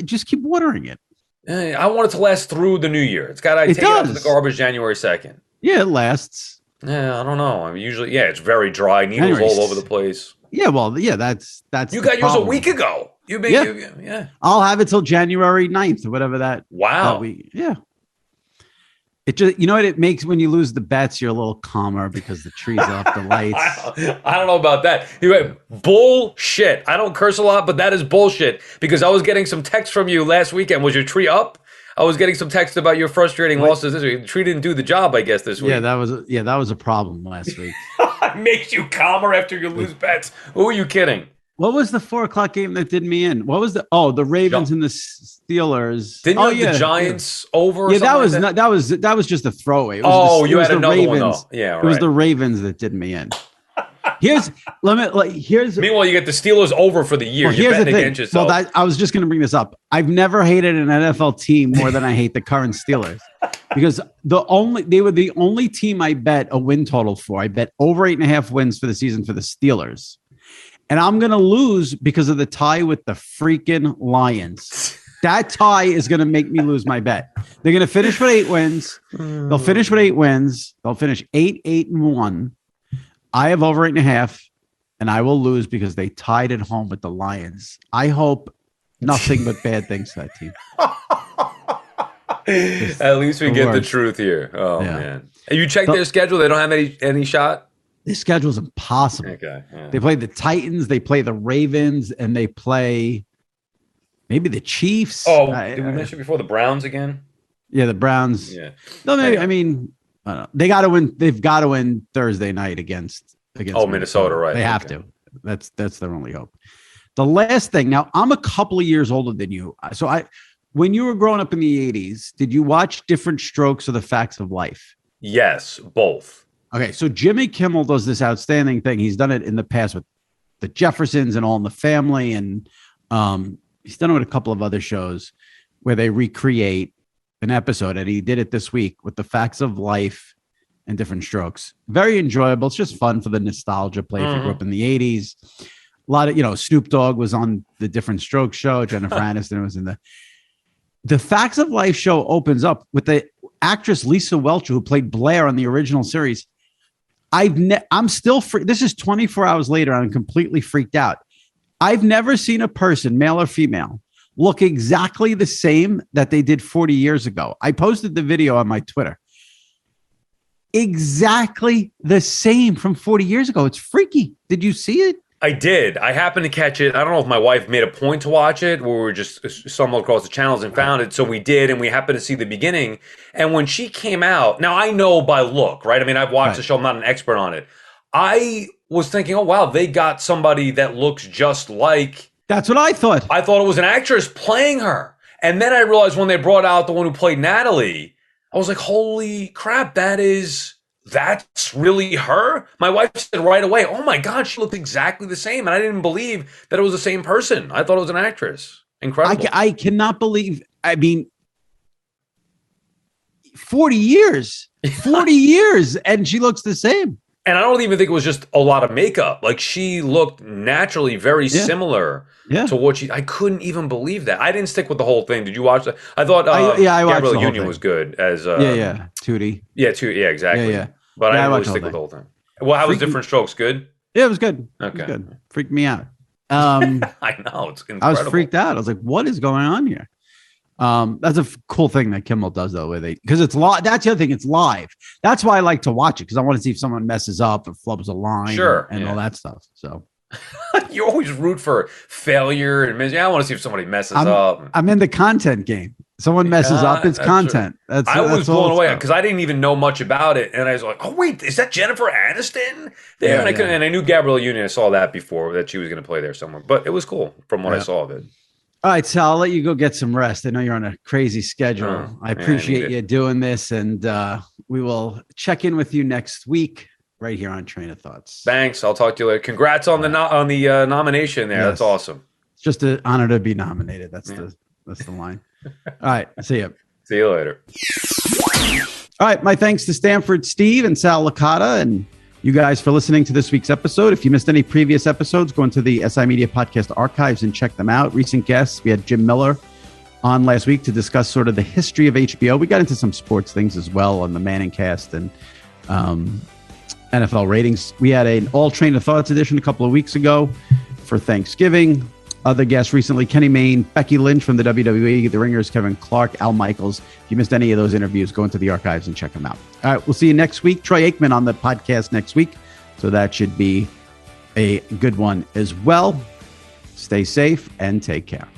just keep watering it. I want it to last through the new year. It's got to take it out to the garbage January 2nd. Yeah, it lasts. Yeah, I don't know. I mean, usually, it's very dry, needles all over the place. Yeah, well, that's you got yours a week ago. Yeah. I'll have it till January 9th or whatever that. Wow. That week. Yeah. It just, you know what it makes when you lose the bets, you're a little calmer because the tree's off, the lights. I don't know about that. Bullshit. I don't curse a lot, but that is bullshit because I was getting some text from you last weekend. Was your tree up? I was getting some text about your frustrating losses this week. The tree didn't do the job, I guess, this week. Yeah, that was a problem last week. It makes you calmer after you lose bets. Who are you kidding? What was the 4:00 game that did me in? What was the Ravens and the Steelers? Didn't you have the Giants over? Yeah, that was just a throwaway. You had another Ravens. One though. Yeah, right. It was the Ravens that did me in. Meanwhile, you get the Steelers over for the year. Well, You're betting against yourself. Well, I was just going to bring this up. I've never hated an NFL team more than I hate the current Steelers because they were the only team I bet a win total for. I bet over 8.5 wins for the season for the Steelers. And I'm going to lose because of the tie with the freaking Lions. That tie is going to make me lose my bet. They're going to finish with 8 wins. They'll finish with 8 wins. They'll finish 8-1. I have over 8.5, and I will lose because they tied at home with the Lions. I hope nothing but bad things to that team. At least we get the truth here. Oh, man. And you check their schedule? They don't have any shot? This schedule is impossible. Okay. Yeah. They play the Titans, they play the Ravens, and they play maybe the Chiefs. Oh, did we mention before the Browns again? Yeah, the Browns. Yeah. No, maybe. I mean, I don't know. They got to win. They've got to win Thursday night against Minnesota, right? They have to. That's their only hope. The last thing. Now, I'm a couple of years older than you, so when you were growing up in the 80s, did you watch Different Strokes or The Facts of Life? Yes, both. Okay, so Jimmy Kimmel does this outstanding thing. He's done it in the past with the Jeffersons and All in the Family, and he's done it with a couple of other shows where they recreate an episode, and he did it this week with The Facts of Life and Different Strokes. Very enjoyable. It's just fun for the nostalgia play if you grew up in the 80s. A lot of, Snoop Dogg was on the Different Strokes show. Jennifer Aniston was in the Facts of Life show opens up with the actress Lisa Welcher, who played Blair on the original series. I'm still free. This is 24 hours later. I'm completely freaked out. I've never seen a person, male or female, look exactly the same that they did 40 years ago. I posted the video on my Twitter. Exactly the same from 40 years ago. It's freaky. Did you see it? I did. I happened to catch it. I don't know if my wife made a point to watch it, or we were just stumbled across the channels and found it. So we did, and we happened to see the beginning. And when she came out, now I know by look, right? I mean, I've watched the show. I'm not an expert on it. I was thinking, oh, wow, they got somebody that looks just like. That's what I thought. I thought it was an actress playing her. And then I realized when they brought out the one who played Natalie, I was like, holy crap, that's really her? My wife said right away, oh my God, she looked exactly the same. And I didn't believe that it was the same person. I thought it was an actress. Incredible. I cannot believe, 40 years, and she looks the same. And I don't even think it was just a lot of makeup. Like, she looked naturally very similar to what I couldn't even believe that. I didn't stick with the whole thing. Did you watch that? I thought I watched Gabrielle the whole Union thing. Was good as Tootie. Yeah, exactly. Yeah. But I didn't I really watched stick with the whole thing. Well, how was Different Strokes? Good? Yeah, it was good. Okay. It was good. Freaked me out. I know, it's incredible. I was freaked out. I was like, what is going on here? That's a cool thing that Kimmel does, though, because it's live. That's the other thing. It's live. That's why I like to watch it, because I want to see if someone messes up or flubs a line, and all that stuff. So you always root for failure and I want to see if somebody messes up. I'm in the content game. Someone messes up, it's content. I was blown away because I didn't even know much about it, and I was like, "Oh wait, is that Jennifer Aniston?" And I knew Gabrielle Union. I saw that before, that she was going to play there somewhere, but it was cool from what I saw of it. All right, Sal, I'll let you go get some rest. I know you're on a crazy schedule. I appreciate you doing this, and we will check in with you next week right here on Train of Thoughts. Thanks. I'll talk to you later. Congrats on the nomination there. Yes. That's awesome. It's just an honor to be nominated. That's the line. All right. See you. See you later. All right. My thanks to Stanford Steve and Sal Licata and you guys for listening to this week's episode. If you missed any previous episodes, go into the SI Media Podcast archives and check them out. Recent guests, we had Jim Miller on last week to discuss sort of the history of HBO. We got into some sports things as well on the Manning Cast and NFL ratings. We had an all Train of Thoughts edition a couple of weeks ago for Thanksgiving. Other guests recently, Kenny Mayne, Becky Lynch from the WWE, The Ringers, Kevin Clark, Al Michaels. If you missed any of those interviews, go into the archives and check them out. All right, we'll see you next week. Troy Aikman on the podcast next week. So that should be a good one as well. Stay safe and take care.